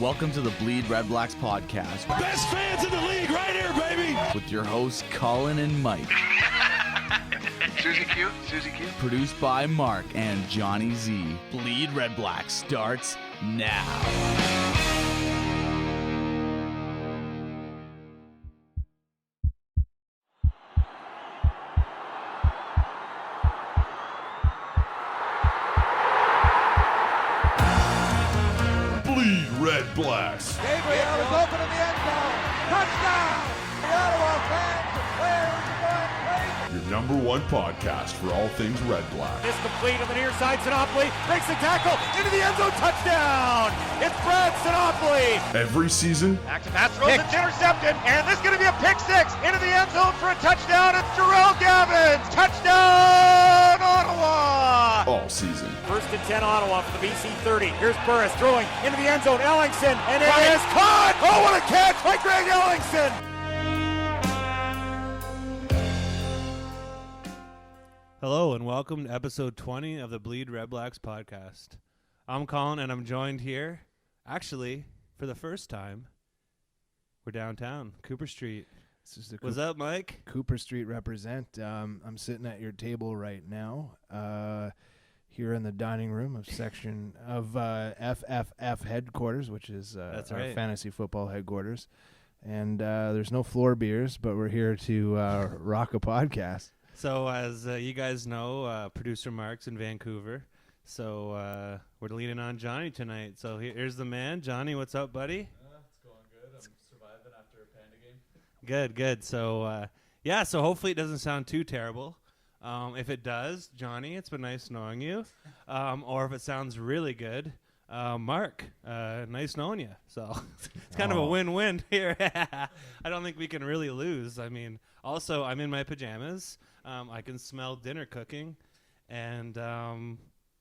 Welcome to the BleedRedBlacks podcast. Best fans in the league right here, baby! With your hosts, Colin and Mike. Susie Q. Produced by Mark and Johnny Z. BleedRedBlacks starts now. BleedRedBlacks. Gabriel is open in the end zone. Touchdown! The Ottawa fans and players are going crazy. Your number one podcast for all things Red Black. It's complete on the near side. Sinopoli breaks the tackle into the end zone. Touchdown! It's Brad Sinopoli. Every season, Back to pass throws. It's intercepted. And this is going to be a pick six into the end zone for a touchdown. It's Jarrell Gavin. Touchdown, Ottawa! all season. First and 10 Ottawa for the BC 30. Here's Burris throwing into the end zone. Ellingson. And it is caught. Oh, what a catch by Greg Ellingson. Hello and welcome to episode 20 of the BleedRedBlacks podcast. I'm Colin and I'm joined here, actually, for the first time, we're downtown, Cooper Street. What's up, Mike? Cooper Street represent. I'm sitting at your table right now, here in the dining room of section of FFF headquarters, which is That's our right. fantasy football headquarters. And there's no floor beers, but we're here to rock a podcast. So as you guys know, producer Mark's in Vancouver, so we're leaning on Johnny tonight. So here's the man. Johnny, what's up, buddy? It's going good. I'm surviving after a Panda game. Good. So, yeah, so hopefully it doesn't sound too terrible. If it does, Johnny, it's been nice knowing you. Or if it sounds really good, Mark, nice knowing you. So it's kind of a win-win here. I don't think we can really lose. I mean, also, I'm in my pajamas. I can smell dinner cooking. And,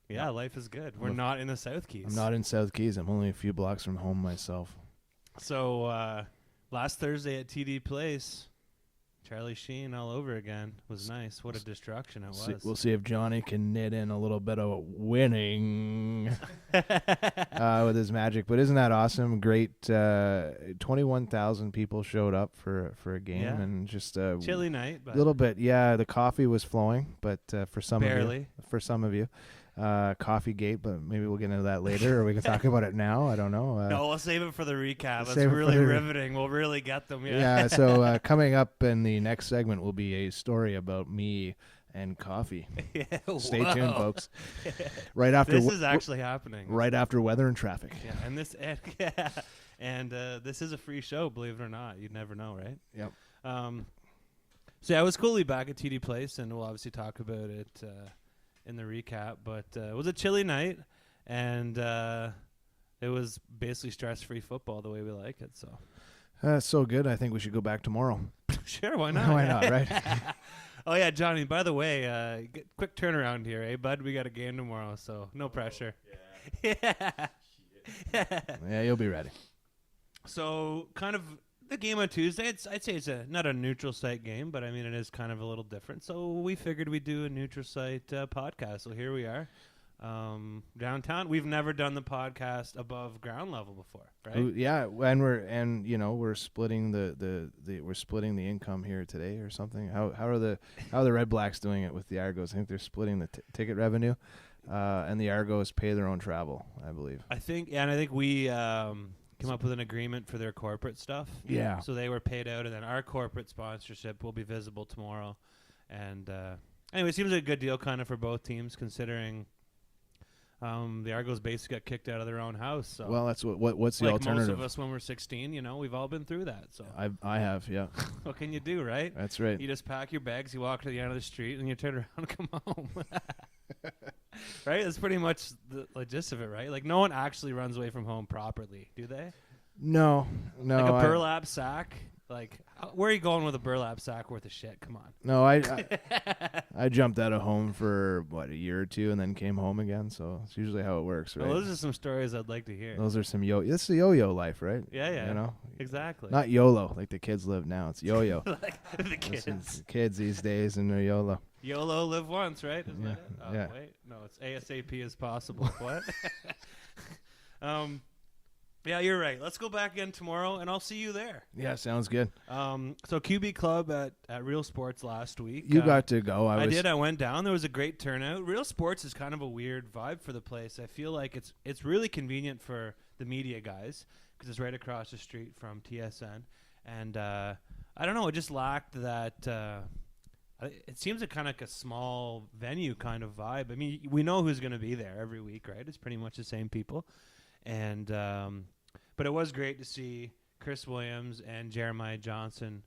yeah, life is good. We're not in the South Keys. I'm not in South Keys. I'm only a few blocks from home myself. So last Thursday at TD Place, Charlie Sheen all over again. Was nice. What a destruction it was. We'll see if Johnny can knit in a little bit of winning with his magic. But isn't that awesome? Great. 21,000 people showed up for a game, Yeah. and just Chilly night, but a little bit. Yeah, the coffee was flowing, but for some of you, coffee gate. But maybe we'll get into that later, or we can talk about it now. I don't know. no, we'll save it for the recap. That's save it for really the riveting. We'll really get them. Yeah. So coming up in the next segment will be a story about me and coffee. Stay tuned, folks. Right after this is actually happening. Right after weather and traffic. Yeah, and this is a free show, believe it or not. You'd never know, right? Yep. So yeah, it was cool to be back at TD Place, and we'll obviously talk about it in the recap. But it was a chilly night, and it was basically stress-free football the way we like it. So So good. I think we should go back tomorrow. sure, why not? Why not, right? Oh yeah, Johnny. By the way, quick turnaround here, bud? We got a game tomorrow, so no pressure. Yeah. Yeah, you'll be ready. So kind of the game on Tuesday. I'd say it's not a neutral site game, but I mean it is kind of a little different. So we figured we'd do a neutral site podcast. So here we are, downtown. We've never done the podcast above ground level before, right? Yeah, and we're splitting we're splitting the income here today or something. How are the Red Blacks doing it with the Argos? I think they're splitting the ticket revenue, and the Argos pay their own travel, I believe. I think we came up with an agreement for their corporate stuff. Yeah. So they were paid out, and then our corporate sponsorship will be visible tomorrow. And anyway, it seems like a good deal kind of for both teams, considering the Argos basically got kicked out of their own house. So Well, that's what's the like alternative? most of us when we're 16, we've all been through that. So I have, yeah. what can you do, right? That's right. You just pack your bags, you walk to the end of the street, and you turn around and come home. Right? That's pretty much the gist of it, right? Like, no one actually runs away from home properly, do they? No. Like a burlap sack? Like, where are you going with a burlap sack worth of shit? Come on. No, I jumped out of home for, a year or two and then came home again. So it's usually how it works, right? Well, those are some stories I'd like to hear. Those are some It's the yo-yo life, right? Yeah. Exactly. Not YOLO like the kids live now. It's yo-yo. like the kids. The kids these days and they're YOLO. YOLO, live once, right? Isn't Yeah. that it? Oh, Yeah. wait. No, it's ASAP as possible. What? Yeah, you're right. Let's go back in tomorrow, and I'll see you there. Yeah, sounds good. So QB Club at Real Sports last week. You got to go. I did. I went down. There was a great turnout. Real Sports is kind of a weird vibe for the place. I feel like it's really convenient for the media guys because it's right across the street from TSN. And I don't know. It just lacked that. It seems kind of like a small venue kind of vibe. I mean, we know who's going to be there every week, right? It's pretty much the same people. And but it was great to see Chris Williams and Jeremiah Johnson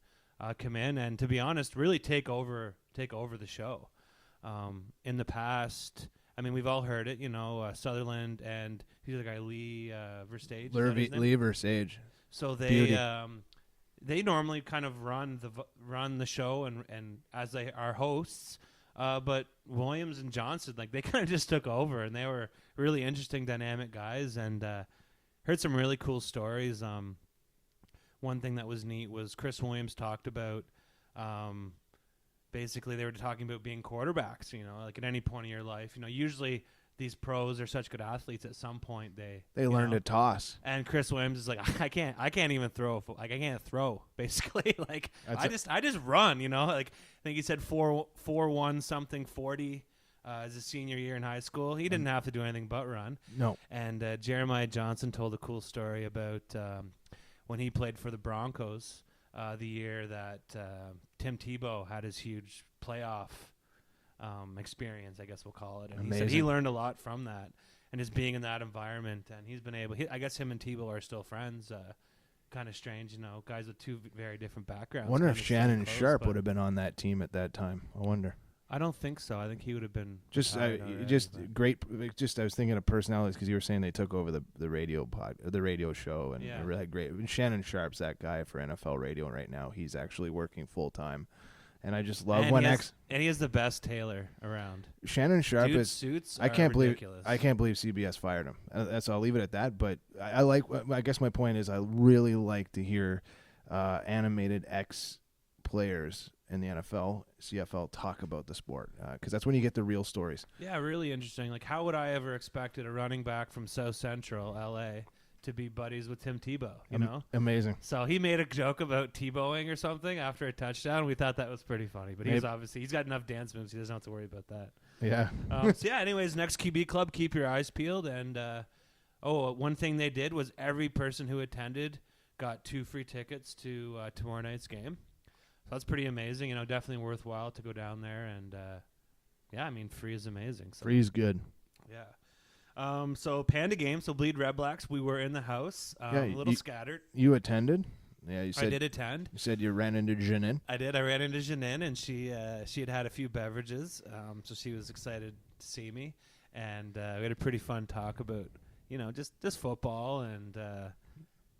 come in and, to be honest, really take over the show. In the past, I mean, we've all heard it, Sutherland and who's the guy, Lee Verstage. Lee Versage. So they normally kind of run the show and as they are hosts, but Williams and Johnson, like, they kind of just took over, and they were really interesting, dynamic guys, and heard some really cool stories. One thing that was neat was Chris Williams talked about basically they were talking about being quarterbacks, like at any point in your life. Usually these pros are such good athletes, at some point they learn to toss. And Chris Williams is like, I can't even throw. I can't throw, basically. Like, I just run, like, I think he said 4.1 something 40 as a senior year in high school. He didn't have to do anything but run. No. And Jeremiah Johnson told a cool story about when he played for the Broncos the year that Tim Tebow had his huge playoff experience, I guess we'll call it. And he said he learned a lot from that and just being in that environment. And he's been able, I guess him and Tebow are still friends. Kind of strange, guys with two very different backgrounds. I wonder if Shannon Sharp would have been on that team at that time. I wonder. I don't think so. I think he would have been great. Just I was thinking of personalities because you were saying they took over the radio show and they really had great. And Shannon Sharp's that guy for NFL radio right now. He's actually working full time, and I just love and he is the best tailor around. Shannon Sharp Dude's is. suits I can't ridiculous. I can't believe CBS fired him. I'll leave it at that. But I like. I guess my point is I really like to hear animated ex-players in the NFL, CFL talk about the sport because that's when you get the real stories. Yeah, really interesting. Like, how would I ever expected a running back from South Central LA to be buddies with Tim Tebow? You know, amazing. So he made a joke about Tebowing or something after a touchdown. We thought that was pretty funny, but he's got enough dance moves. He doesn't have to worry about that. Yeah. So yeah. Anyways, next QB Club, keep your eyes peeled. And one thing they did was every person who attended got 2 free tickets to tomorrow night's game. So that's pretty amazing. Definitely worthwhile to go down there. And, yeah, I mean, free is amazing. So. Free is good. Yeah. So Panda game, so BleedRedBlacks, we were in the house, a little scattered. You attended? Yeah, you said. I did attend. You said you ran into Janine? I did. I ran into Janine, and she had a few beverages, so she was excited to see me. And we had a pretty fun talk about, just football and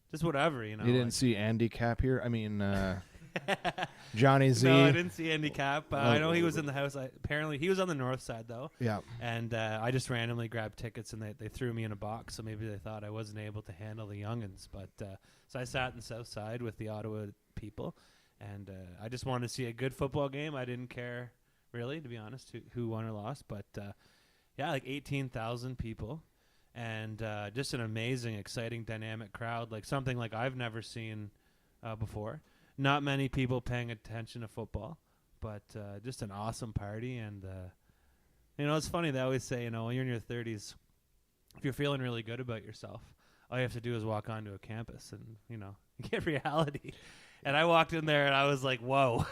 just whatever, You didn't see Andy Cap here? I mean... Johnny Z. No, I didn't see Andy Cap. I know he was in the house. Apparently, he was on the north side, though. Yeah. And I just randomly grabbed tickets, and they threw me in a box, so maybe they thought I wasn't able to handle the youngins. But so I sat in the south side with the Ottawa people, and I just wanted to see a good football game. I didn't care, really, to be honest, who won or lost. But, yeah, like 18,000 people, and just an amazing, exciting, dynamic crowd, like something like I've never seen before. Not many people paying attention to football, but just an awesome party. And, it's funny. They always say, when you're in your 30s, if you're feeling really good about yourself, all you have to do is walk onto a campus and, you get reality. And I walked in there and I was like, whoa,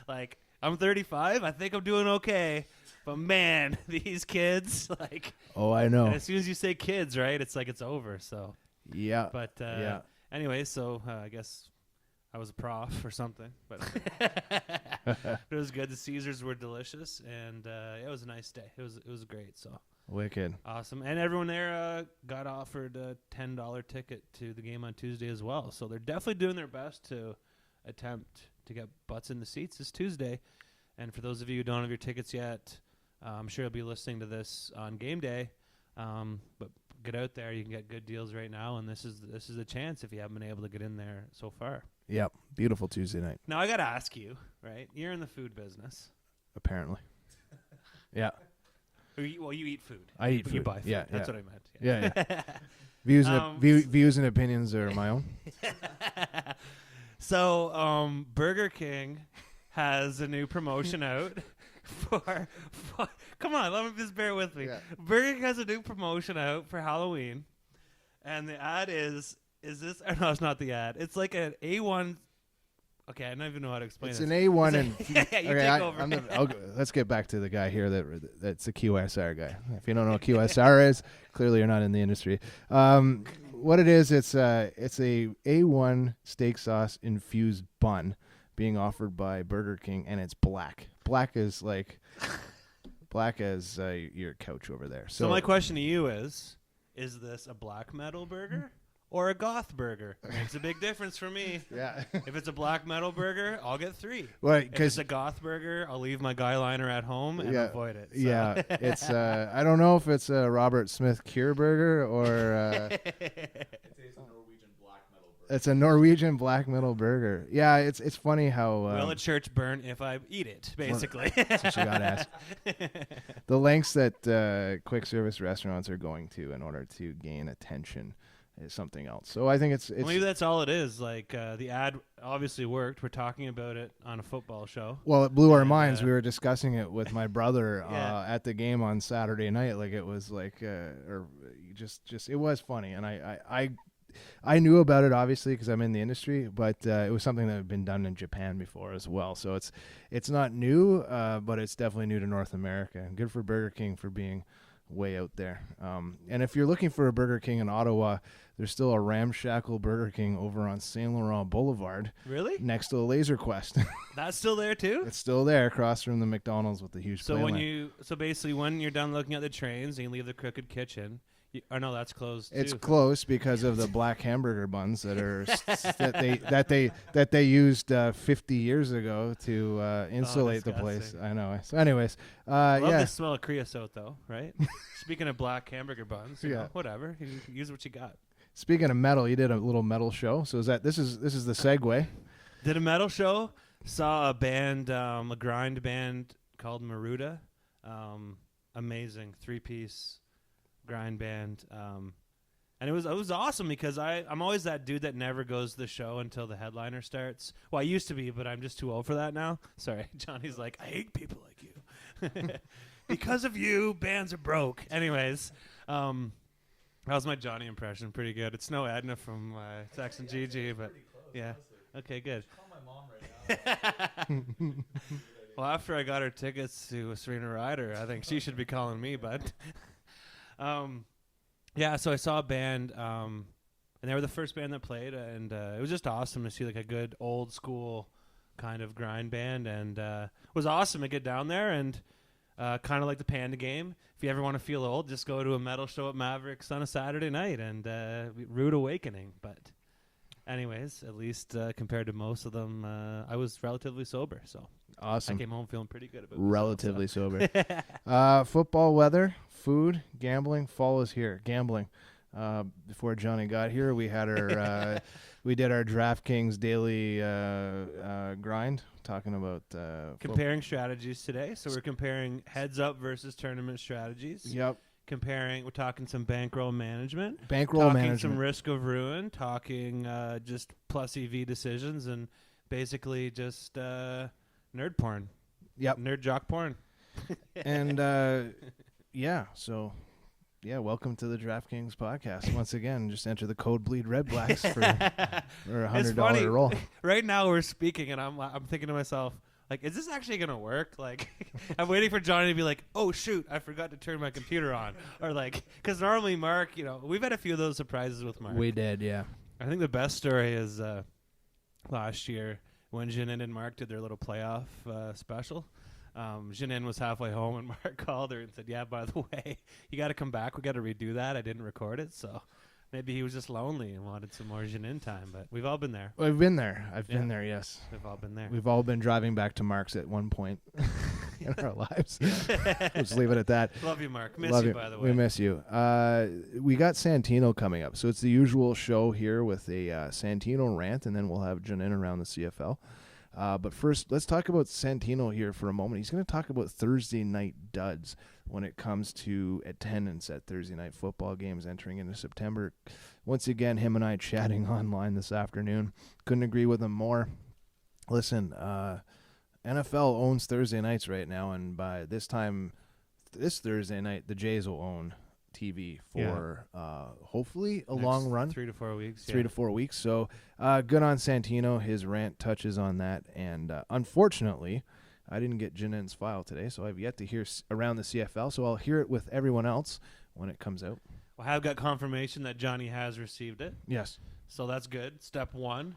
like, I'm 35. I think I'm doing okay. But, man, these kids, like. Oh, I know. And as soon as you say kids, right, it's like it's over. So. Yeah. But, anyway, so I guess. I was a prof or something, but it was good. The Caesars were delicious, and it was a nice day. It was great. So wicked, awesome, and everyone there got offered a $10 ticket to the game on Tuesday as well. So they're definitely doing their best to attempt to get butts in the seats this Tuesday. And for those of you who don't have your tickets yet, I'm sure you'll be listening to this on game day. But get out there. You can get good deals right now, and this is a chance if you haven't been able to get in there so far. Yep, beautiful Tuesday night. Now I got to ask you, right? You're in the food business. Apparently. Yeah. Well, you eat food. I eat You food. buy food. Yeah, That's yeah. what I meant. Yeah. Views and opinions are my own. So, Burger King has a new promotion out for come on, let me just bear with me. Yeah. Burger King has a new promotion out for Halloween, and the ad is this? Or no, it's not the ad. It's like an A1. Okay, I don't even know how to explain It's this. an A1 and Yeah, you take over. let's get back to the guy here that's a QSR guy. If you don't know what QSR is, clearly you're not in the industry. What it is, it's a A1 steak sauce infused bun being offered by Burger King, and it's black. Black as your couch over there. So my question to you is this a black metal burger or a goth burger? Makes a big difference for me. Yeah. If it's a black metal burger, I'll get 3. Well, if it's a goth burger, I'll leave my guy liner at home and avoid it. So. Yeah, it's I don't know if it's a Robert Smith Cure burger or it's a Norwegian black metal burger. Yeah, it's funny how will a church burn if I eat it? Basically, that's what you got to ask. The lengths that quick service restaurants are going to in order to gain attention is something else. So I think it's maybe that's all it is. Like the ad obviously worked. We're talking about it on a football show. Well, it blew our minds. We were discussing it with my brother Yeah. at the game on Saturday night. Like it was like, or just it was funny, and I knew about it obviously because I'm in the industry, but it was something that had been done in Japan before as well. So it's not new, but it's definitely new to North America. And good for Burger King for being way out there. And if you're looking for a Burger King in Ottawa, there's still a ramshackle Burger King over on Saint Laurent Boulevard. Really? Next to the Laser Quest. That's still there too? It's still there across from the McDonald's with the huge So playland. basically when you're done looking at the trains and you leave the Crooked Kitchen, no, that's closed It's too. close because of the black hamburger buns that are that they used 50 years ago to insulate the place. disgusting. I know. So, anyways, Love yeah, the smell of creosote though, right? Speaking of black hamburger buns, you know, whatever. You use what you got. Speaking of metal, you did a little metal show. So this is the segue. Did a metal show. Saw a band, a grind band called Maruda. Amazing 3-piece grind band. And it was awesome because I'm always that dude that never goes to the show until the headliner starts. Well, I used to be, but I'm just too old for that now. Sorry, Johnny's like, I hate people like you. Because of you, bands are broke. Anyways, that was my Johnny impression. Pretty good. It's no Edna from Sex and GG, but yeah. Okay, good. Call my mom right now. Well, after I got her tickets to Serena Ryder, I think she should be calling me, bud. Yeah, so I saw a band, and they were the first band that played, and it was just awesome to see like a good old school kind of grind band, and it was awesome to get down there and kind of like the Panda game. If you ever want to feel old, just go to a metal show at Mavericks on a Saturday night, and rude awakening. But anyways, at least compared to most of them, I was relatively sober, so Awesome. I came home feeling pretty good about myself, Relatively so. sober. Football weather, food, gambling. Fall is here. Gambling. Before Johnny got here, we had our we did our DraftKings daily grind, talking about Comparing strategies today. So we're comparing heads up versus tournament strategies. Yep. We're talking some bankroll management. Bankroll talking management. some risk of ruin. Talking just plus EV decisions and basically just nerd porn. Yep. Nerd jock porn. And yeah, so yeah, welcome to the DraftKings podcast. Once again, just enter the code BleedRedBlacks for $100 roll. Right now we're speaking, and I'm thinking to myself, like, is this actually gonna work? Like, I'm waiting for Johnny to be like, oh shoot, I forgot to turn my computer on, or like, because normally Mark, we've had a few of those surprises with Mark. We did, yeah. I think the best story is last year when Janin and Mark did their little playoff special. Janin was halfway home and Mark called her and said, yeah, by the way, you got to come back. We got to redo that. I didn't record it. So maybe he was just lonely and wanted some more Janin time. But we've all been there. We've been there. I've been there, yes. We've all been there. We've all been driving back to Mark's at one point in our lives. Let's leave it at that. Love you, Mark. Miss Love you, by the way. We miss you. We got Santino coming up. So it's the usual show here with a Santino rant, and then we'll have Janin around the CFL. But first, let's talk about Santino here for a moment. He's going to talk about Thursday night duds. when it comes to attendance at Thursday night football games entering into September. Once again, him and I chatting online this afternoon. Couldn't agree with him more. Listen, NFL owns Thursday nights right now, and by this Thursday night, the Jays will own TV for hopefully a long run. 3 to 4 weeks. 3 to 4 weeks. So good on Santino. His rant touches on that. And unfortunately, I didn't get Janen's file today, so I've yet to hear around the CFL. So I'll hear it with everyone else when it comes out. Well, I've got confirmation that Johnny has received it. Yes. So that's good. Step one.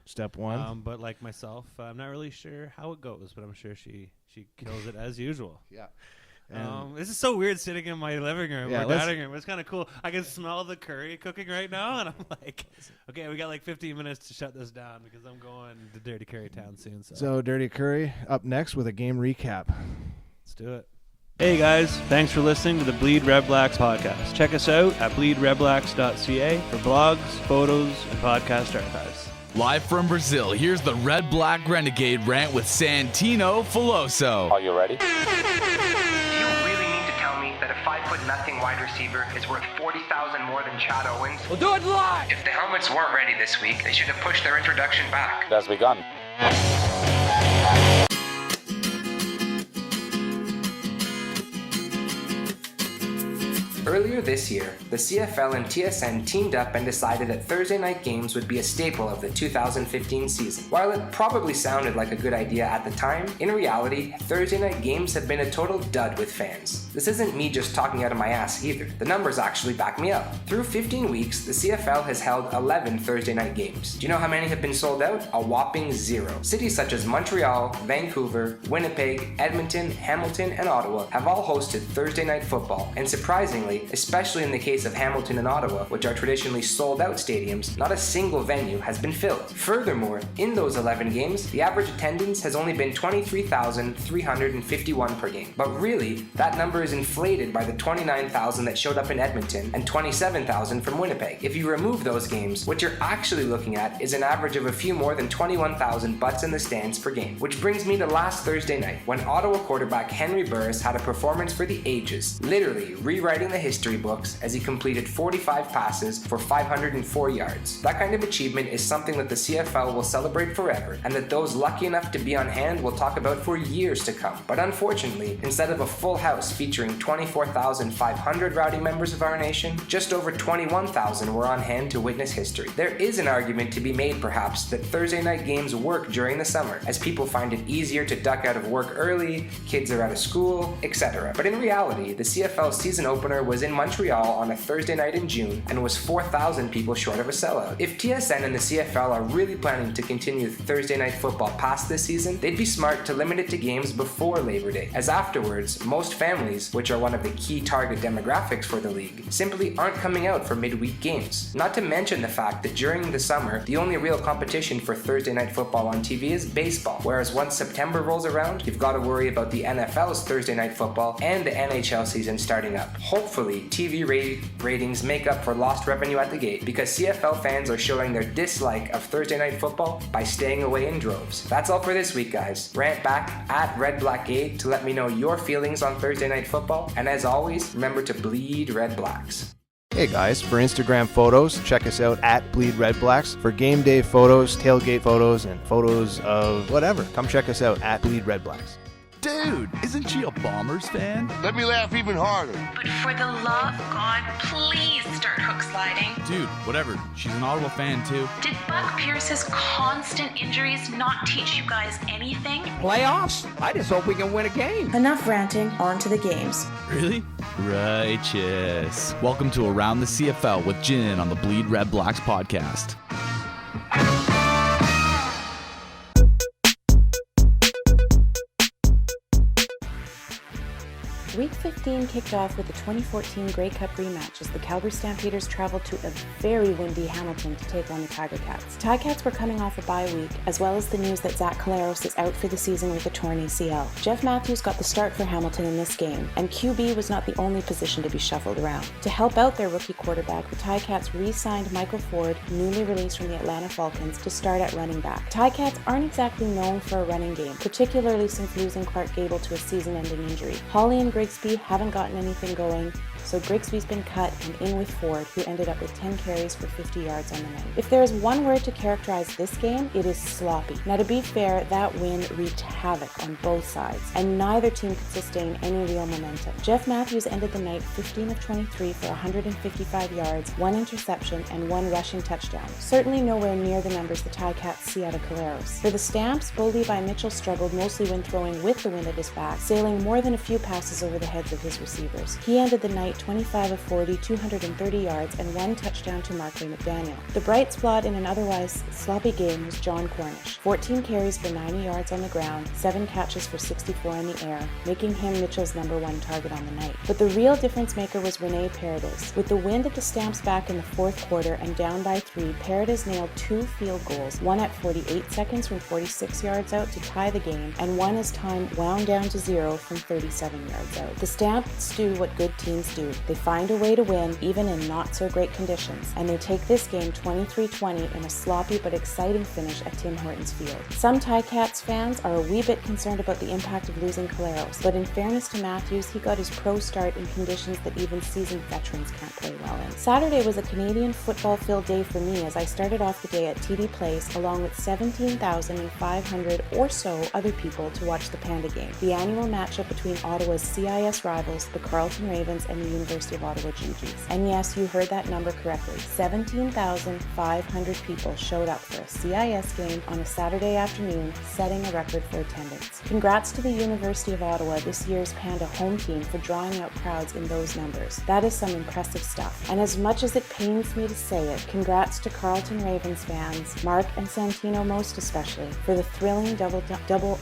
But like myself, I'm not really sure how it goes, but I'm sure she kills it as usual. Yeah. This is so weird sitting in my living room or let's- dining room. It's kind of cool. I can smell the curry cooking right now, and I'm like, okay, we got like 15 minutes to shut this down because I'm going to Dirty Curry Town soon. So Dirty Curry up next with a game recap. Let's do it. Hey guys, thanks for listening to the Bleed Red Blacks podcast. Check us out at bleedredblacks.ca for blogs, photos, and podcast archives. Live from Brazil, here's the Red Black Renegade rant with Santino Filoso. Are you ready? Do you really mean to tell me that a 5'0" wide receiver is worth $40,000 more than Chad Owens? We'll do it live. If the helmets weren't ready this week, they should have pushed their introduction back. It has begun. Earlier this year, the CFL and TSN teamed up and decided that Thursday night games would be a staple of the 2015 season. While it probably sounded like a good idea at the time, in reality, Thursday night games have been a total dud with fans. This isn't me just talking out of my ass either. The numbers actually back me up. Through 15 weeks, the CFL has held 11 Thursday night games. Do you know how many have been sold out? A whopping 0. Cities such as Montreal, Vancouver, Winnipeg, Edmonton, Hamilton, and Ottawa have all hosted Thursday night football, and surprisingly, especially in the case of Hamilton and Ottawa, which are traditionally sold-out stadiums, not a single venue has been filled. Furthermore, in those 11 games, the average attendance has only been 23,351 per game. But really, that number is inflated by the 29,000 that showed up in Edmonton and 27,000 from Winnipeg. If you remove those games, what you're actually looking at is an average of a few more than 21,000 butts in the stands per game. Which brings me to last Thursday night, when Ottawa quarterback Henry Burris had a performance for the ages, literally rewriting the history books as he completed 45 passes for 504 yards. That kind of achievement is something that the CFL will celebrate forever, and that those lucky enough to be on hand will talk about for years to come. But unfortunately, instead of a full house featuring 24,500 rowdy members of our nation, just over 21,000 were on hand to witness history. There is an argument to be made, perhaps, that Thursday night games work during the summer, as people find it easier to duck out of work early, kids are out of school, etc. But in reality, the CFL season opener was in Montreal on a Thursday night in June and was 4,000 people short of a sellout. If TSN and the CFL are really planning to continue Thursday night football past this season, they'd be smart to limit it to games before Labor Day, as afterwards, most families, which are one of the key target demographics for the league, simply aren't coming out for midweek games. Not to mention the fact that during the summer, the only real competition for Thursday night football on TV is baseball, whereas once September rolls around, you've got to worry about the NFL's Thursday night football and the NHL season starting up. Hopefully, TV ratings make up for lost revenue at the gate, because CFL fans are showing their dislike of Thursday night football by staying away in droves. That's all for this week, guys. Rant back at RedBlackGate to let me know your feelings on Thursday night football, and as always, remember to bleed Red Blacks. Hey guys, for Instagram photos, check us out at BleedRedBlacks. For game day photos, tailgate photos, and photos of whatever, come check us out at BleedRedBlacks. Dude, isn't she a Bombers fan? Let me laugh even harder. But for the love of God, please start hook sliding. Dude, whatever. She's an Ottawa fan too. Did Buck Pierce's constant injuries not teach you guys anything? Playoffs? I just hope we can win a game. Enough ranting, on to the games. Really? Righteous. Welcome to Around the CFL with Jin on the Bleed Red Blacks podcast. Week 15 kicked off with the 2014 Grey Cup rematch as the Calgary Stampeders traveled to a very windy Hamilton to take on the Tiger Cats. Ticats were coming off a bye week, as well as the news that Zach Collaros is out for the season with a torn ACL. Jeff Matthews got the start for Hamilton in this game, and QB was not the only position to be shuffled around. To help out their rookie quarterback, the Ticats re-signed Michael Ford, newly released from the Atlanta Falcons, to start at running back. Ticats aren't exactly known for a running game, particularly since losing Clark Gable to a season-ending injury. Hawley and Grigsby haven't gotten anything going, so Grigsby's been cut and in with Ford, who ended up with 10 carries for 50 yards on the night. If there is one word to characterize this game, it is sloppy. Now, to be fair, that win wreaked havoc on both sides, and neither team could sustain any real momentum. Jeff Matthews ended the night 15 of 23 for 155 yards, 1 interception, and 1 rushing touchdown. Certainly nowhere near the numbers the Ticats see out of Caleros. For the Stamps, Bo Levi Mitchell struggled mostly when throwing with the wind at his back, sailing more than a few passes over the heads of his receivers. He ended the night 25 of 40, 230 yards, and 1 touchdown to Markley McDaniel. The bright spot in an otherwise sloppy game was John Cornish. 14 carries for 90 yards on the ground, 7 catches for 64 in the air, making him Mitchell's number 1 target on the night. But the real difference maker was Rene Paredes. With the wind at the Stamps back in the 4th quarter and down by 3, Paredes nailed 2 field goals, one at 48 seconds from 46 yards out to tie the game, and one as time wound down to 0 from 37 yards out. The Stamps do what good teams do. They find a way to win, even in not-so-great conditions, and they take this game 23-20 in a sloppy but exciting finish at Tim Hortons Field. Some Ticats fans are a wee bit concerned about the impact of losing Caleros, but in fairness to Matthews, he got his pro start in conditions that even seasoned veterans can't play well in. Saturday was a Canadian football-filled day for me as I started off the day at TD Place along with 17,500 or so other people to watch the Panda game, the annual matchup between Ottawa's CIS rivals, the Carleton Ravens, and the University of Ottawa GGs. And yes, you heard that number correctly. 17,500 people showed up for a CIS game on a Saturday afternoon, setting a record for attendance. Congrats to the University of Ottawa, this year's Panda home team, for drawing out crowds in those numbers. That is some impressive stuff. And as much as it pains me to say it, congrats to Carleton Ravens fans, Mark and Santino most especially, for the thrilling double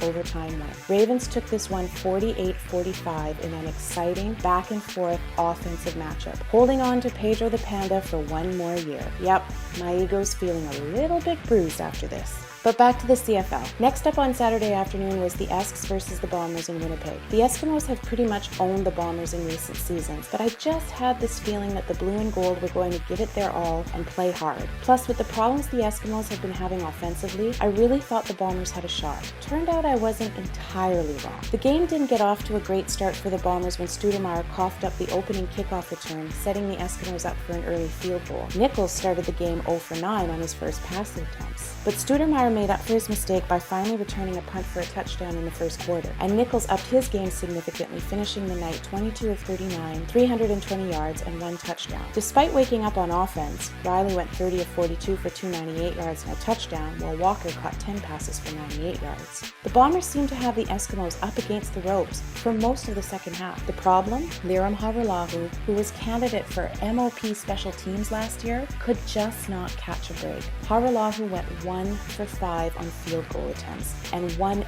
overtime win. Ravens took this one 48-45 in an exciting back and forth offensive matchup, holding on to Pedro the Panda for one more year. Yep, my ego's feeling a little bit bruised after this. But back to the CFL. Next up on Saturday afternoon was the Esks versus the Bombers in Winnipeg. The Eskimos have pretty much owned the Bombers in recent seasons, but I just had this feeling that the blue and gold were going to give it their all and play hard. Plus, with the problems the Eskimos have been having offensively, I really thought the Bombers had a shot. Turned out I wasn't entirely wrong. The game didn't get off to a great start for the Bombers when Studemeyer coughed up the opening kickoff return, setting the Eskimos up for an early field goal. Nichols started the game 0 for 9 on his first passing attempts, but Studemeyer made up for his mistake by finally returning a punt for a touchdown in the first quarter, and Nichols upped his game significantly, finishing the night 22 of 39, 320 yards, and 1 touchdown. Despite waking up on offense, Riley went 30 of 42 for 298 yards and a touchdown, while Walker caught 10 passes for 98 yards. The Bombers seemed to have the Eskimos up against the ropes for most of the second half. The problem? Liram Haralahu, who was candidate for MOP Special Teams last year, could just not catch a break. Haralahu went 1 for 5 on field goal attempts and 1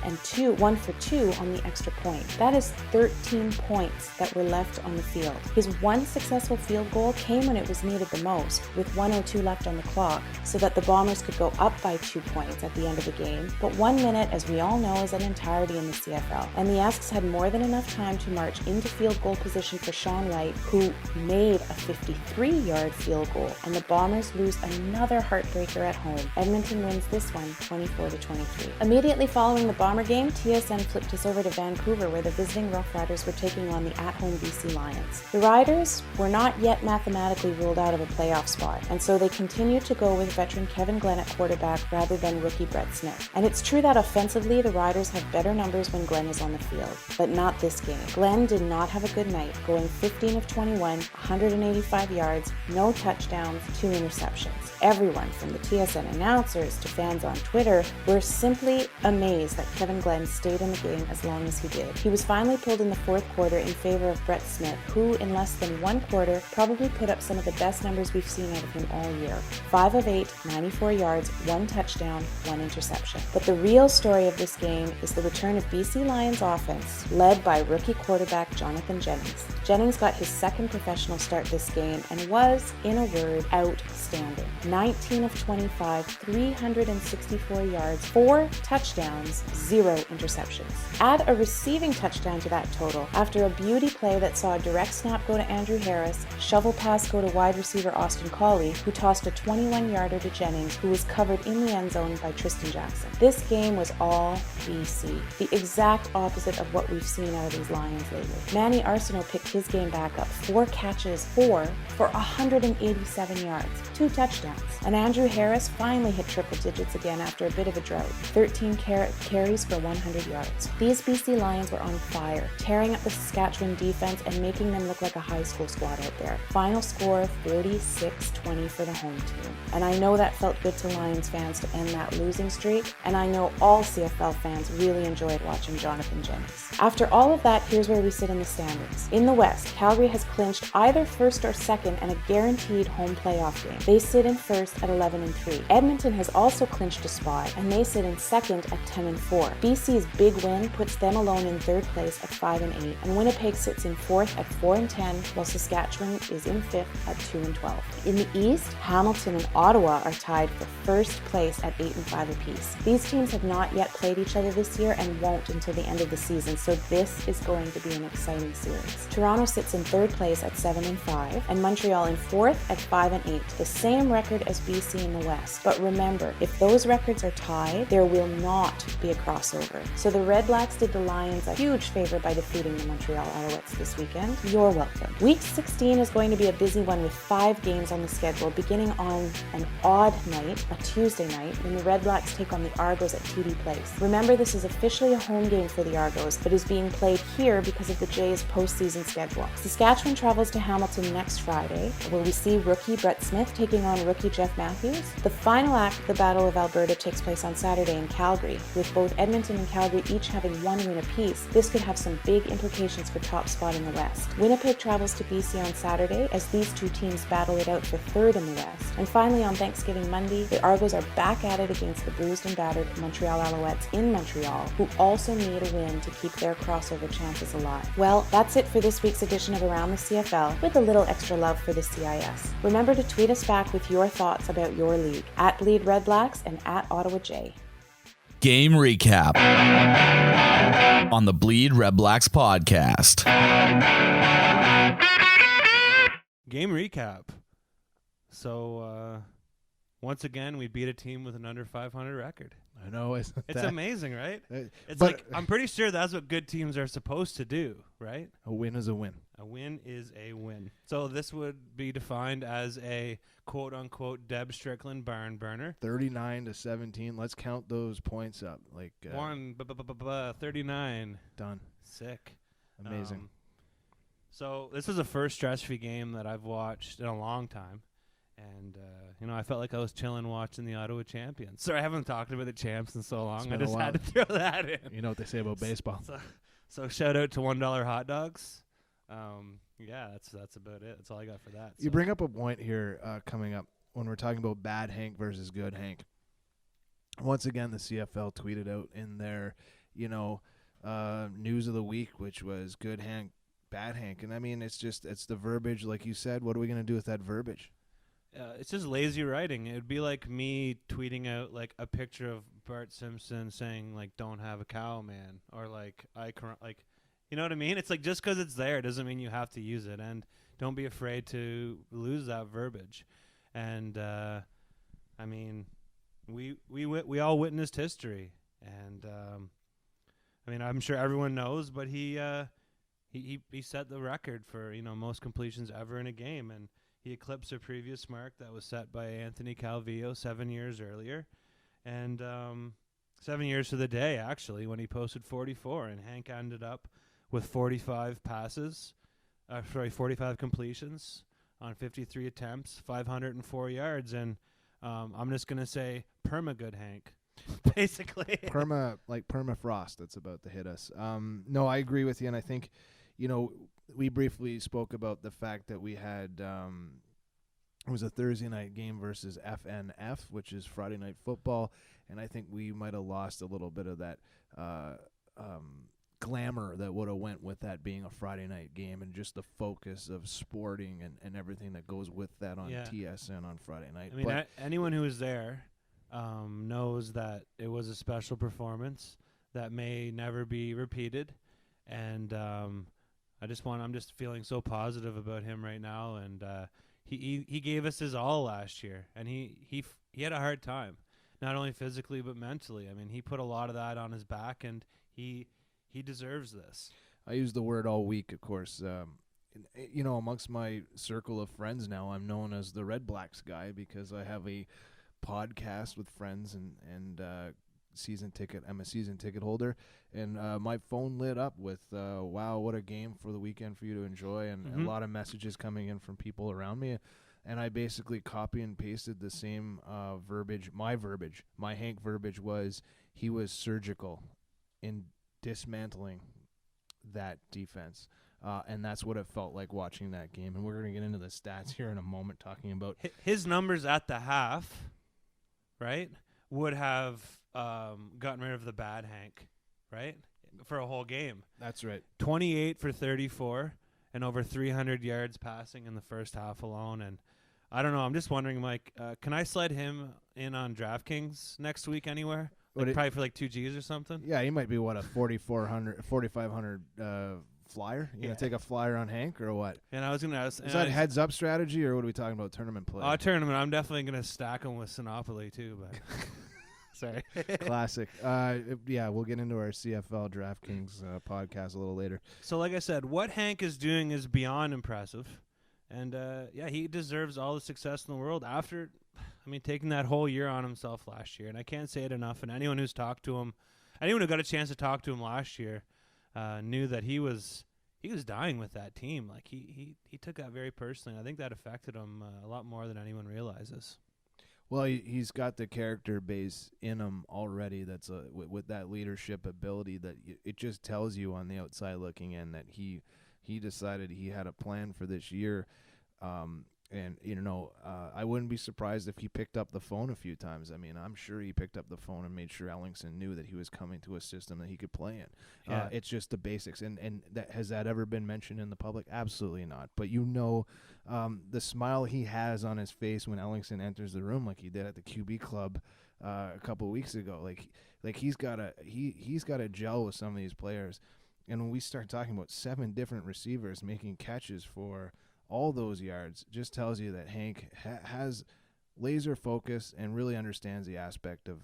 for 2 on the extra point. That is 13 points that were left on the field. His one successful field goal came when it was needed the most, with 1:02 left on the clock, so that the Bombers could go up by 2 points at the end of the game. But 1 minute, as we all know, is an entirety in the CFL, and the Esks had more than enough time to march into field goal position for Sean White, who made a 53-yard field goal, and the Bombers lose another heartbreaker at home. Edmonton wins this one 24-23. Immediately following the Bomber game, TSN flipped us over to Vancouver, where the visiting Rough Riders were taking on the at-home BC Lions. The Riders were not yet mathematically ruled out of a playoff spot, and so they continued to go with veteran Kevin Glenn at quarterback rather than rookie Brett Smith. And it's true that offensively, the Riders have better numbers when Glenn is on the field, but not this game. Glenn did not have a good night, going 15 of 21, 185 yards, no touchdowns, 2 interceptions. Everyone from the TSN announcers to fans on Twitter were simply amazed that Kevin Glenn stayed in the game as long as he did. He was finally pulled in the 4th quarter in favor of Brett Smith, who in less than 1 quarter probably put up some of the best numbers we've seen out of him all year. 5 of 8, 94 yards, 1 touchdown, 1 interception. But the real story of this game is the return of BC Lions offense, led by rookie quarterback Jonathan Jennings. Jennings got his 2nd professional start this game and was, in a word, outstanding. 19 of 25, 364 294 yards, 4 touchdowns, 0 interceptions. Add a receiving touchdown to that total after a beauty play that saw a direct snap go to Andrew Harris, shovel pass go to wide receiver Austin Collie, who tossed a 21-yarder to Jennings, who was covered in the end zone by Tristan Jackson. This game was all BC, the exact opposite of what we've seen out of these Lions lately. Manny Arsenault picked his game back up, 4 catches, 4 for 187 yards, 2 touchdowns. And Andrew Harris finally hit triple digits again after a bit of a drought, 13 carries for 100 yards. These BC Lions were on fire, tearing up the Saskatchewan defense and making them look like a high school squad out there. Final score 46-20 for the home team. And I know that felt good to Lions fans to end that losing streak, and I know all CFL fans really enjoyed watching Jonathan Jennings. After all of that, here's where we sit in the standings. In the West, Calgary has clinched either first or second and a guaranteed home playoff game. They sit in first at 11-3. Edmonton has also clinched a spot, and they sit in second at 10-4. BC's big win puts them alone in third place at 5-8, and Winnipeg sits in fourth at 4-10, while Saskatchewan is in fifth at 2-12. In the East, Hamilton and Ottawa are tied for first place at 8-5 apiece. These teams have not yet played each other this year and won't until the end of the season, so this is going to be an exciting series. Toronto sits in third place at 7-5, and Montreal in fourth at 5-8, the same record as BC in the West. But remember, if those records are tied, there will not be a crossover. So the Red Blacks did the Lions a huge favor by defeating the Montreal Alouettes this weekend. You're welcome. Week 16 is going to be a busy one with 5 games on the schedule, beginning on an odd night, a Tuesday night, when the Red Blacks take on the Argos at TD Place. Remember, this is officially a home game for the Argos, but is being played here because of the Jays' postseason schedule. Saskatchewan travels to Hamilton next Friday, where we see rookie Brett Smith taking on rookie Jeff Matthews. The final act of the Battle of Alberta takes place on Saturday in Calgary. With both Edmonton and Calgary each having 1 win apiece, this could have some big implications for top spot in the West. Winnipeg travels to BC on Saturday as these two teams battle it out for third in the West. And finally, on Thanksgiving Monday, the Argos are back at it against the bruised and battered Montreal Alouettes in Montreal, who also need a win to keep their crossover chances alive. Well, that's it for this week's edition of Around the CFL, with a little extra love for the CIS. Remember to tweet us back with your thoughts about your league, at BleedRedBlacks and at Ottawa J. Game recap on the Bleed Red Blacks podcast. Game recap. So, once again, we beat a team with an under 500 record. I know. It's amazing, right? It's but like, I'm pretty sure that's what good teams are supposed to do, right? A win is a win. A win is a win. So this would be defined as a quote-unquote Deb Strickland barn burner. 39-17. Let's count those points up. 39. Done. Sick. Amazing. So this was the first stress-free game that I've watched in a long time. And, I felt like I was chilling watching the Ottawa champions. Sorry, I haven't talked about the champs in so long. I just had to throw that in. You know what they say about baseball. So shout out to $1 hot dogs. Yeah, that's about it. That's all I got for that. You bring up a point here coming up when we're talking about bad Hank versus good Hank. Once again, the CFL tweeted out in their, news of the week, which was good Hank, bad Hank. And I mean, it's the verbiage, like you said. What are we going to do with that verbiage? It's just lazy writing. It would be like me tweeting out like a picture of Bart Simpson saying like "Don't have a cow, man," or like you know what I mean? It's like just because it's there doesn't mean you have to use it, and don't be afraid to lose that verbiage. And I mean, we all witnessed history, and I mean, I'm sure everyone knows, but he set the record for most completions ever in a game, and he eclipsed a previous mark that was set by Anthony Calvillo 7 years earlier. And 7 years to the day, actually, when he posted 44. And Hank ended up with 45 completions on 53 attempts, 504 yards. And I'm just going to say perma-good Hank, basically. Permafrost that's about to hit us. No, I agree with you. And I think, we briefly spoke about the fact that we had it was a Thursday night game versus FNF, which is Friday Night Football, and I think we might have lost a little bit of that glamour that would have went with that being a Friday night game and just the focus of sporting and everything that goes with that on TSN on Friday night. I mean, anyone who was there knows that it was a special performance that may never be repeated, and I'm just feeling so positive about him right now, and he gave us his all last year, and he had a hard time, not only physically but mentally. I mean, he put a lot of that on his back, and he deserves this. I use the word all week, of course. Amongst my circle of friends now, I'm known as the Red Blacks guy because I have a podcast with friends and season ticket. I'm a season ticket holder, and my phone lit up with wow, what a game for the weekend for you to enjoy, and a lot of messages coming in from people around me, and I basically copy and pasted the same verbiage. My Hank verbiage was he was surgical in dismantling that defense. And that's what it felt like watching that game. And we're going to get into the stats here in a moment, talking about his numbers at the half, right, would have gotten rid of the bad Hank, right, for a whole game. That's right. 28 for 34 and over 300 yards passing in the first half alone. And I don't know. I'm just wondering, Mike, can I slide him in on DraftKings next week anywhere? Probably for like 2 Gs or something? Yeah, he might be, what, a 4,500 flyer? You gonna take a flyer on Hank or what? And I was gonna ask, is that heads up strategy or what are we talking about? Tournament play? Tournament. I'm definitely gonna stack him with Sinopoly too. But sorry, classic. Yeah, we'll get into our CFL DraftKings podcast a little later. So, like I said, what Hank is doing is beyond impressive, and he deserves all the success in the world after. I mean, taking that whole year on himself last year, and I can't say it enough. And anyone who's talked to him, anyone who got a chance to talk to him last year. Knew that he was dying with that team. Like he took that very personally. I think that affected him a lot more than anyone realizes. Well, he's got the character base in him already. That's with that leadership ability that it just tells you on the outside looking in that he decided he had a plan for this year. And, I wouldn't be surprised if he picked up the phone a few times. I mean, I'm sure he picked up the phone and made sure Ellingson knew that he was coming to a system that he could play in. Yeah. It's just the basics. And has that ever been mentioned in the public? Absolutely not. But the smile he has on his face when Ellingson enters the room like he did at the QB Club a couple of weeks ago. Like he's got to gel with some of these players. And when we start talking about 7 different receivers making catches for all those yards, just tells you that Hank has laser focus and really understands the aspect of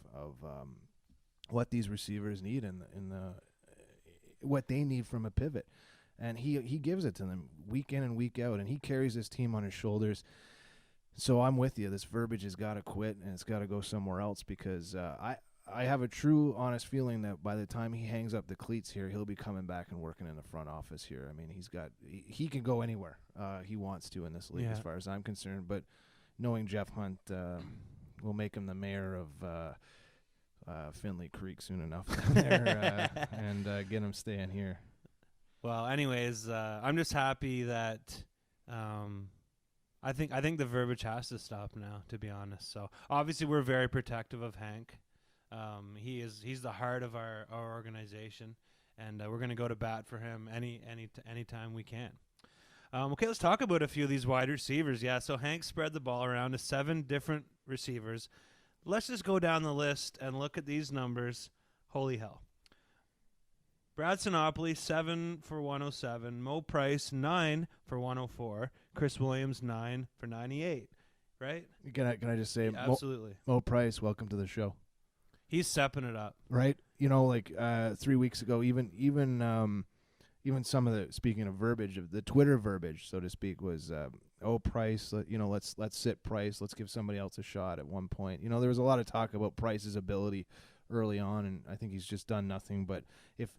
what these receivers need in the what they need from a pivot, and he gives it to them week in and week out, and he carries his team on his shoulders. So I'm with you. This verbiage has got to quit and it's got to go somewhere else because I have a true, honest feeling that by the time he hangs up the cleats here, he'll be coming back and working in the front office here. I mean, he can go anywhere he wants to in this league, as far as I'm concerned. But knowing Jeff Hunt will make him the mayor of Findlay Creek soon enough down there, and get him staying here. Well, anyways, I'm just happy that I think the verbiage has to stop now, to be honest. So obviously we're very protective of Hank. He's the heart of our organization, and we're going to go to bat for him any time we can. Okay, let's talk about a few of these wide receivers. Yeah, so Hank spread the ball around to 7 different receivers. Let's just go down the list and look at these numbers. Holy hell. Brad Sinopoly, 7 for 107. Mo Price, 9 for 104. Chris Williams, 9 for 98. Right? Can I just say, yeah, absolutely. Mo Price, welcome to the show. He's stepping it up, right? 3 weeks ago, even some of the, speaking of verbiage, of the Twitter verbiage, so to speak, was Price. Let's sit Price. Let's give somebody else a shot. At one point, there was a lot of talk about Price's ability early on, and I think he's just done nothing. But if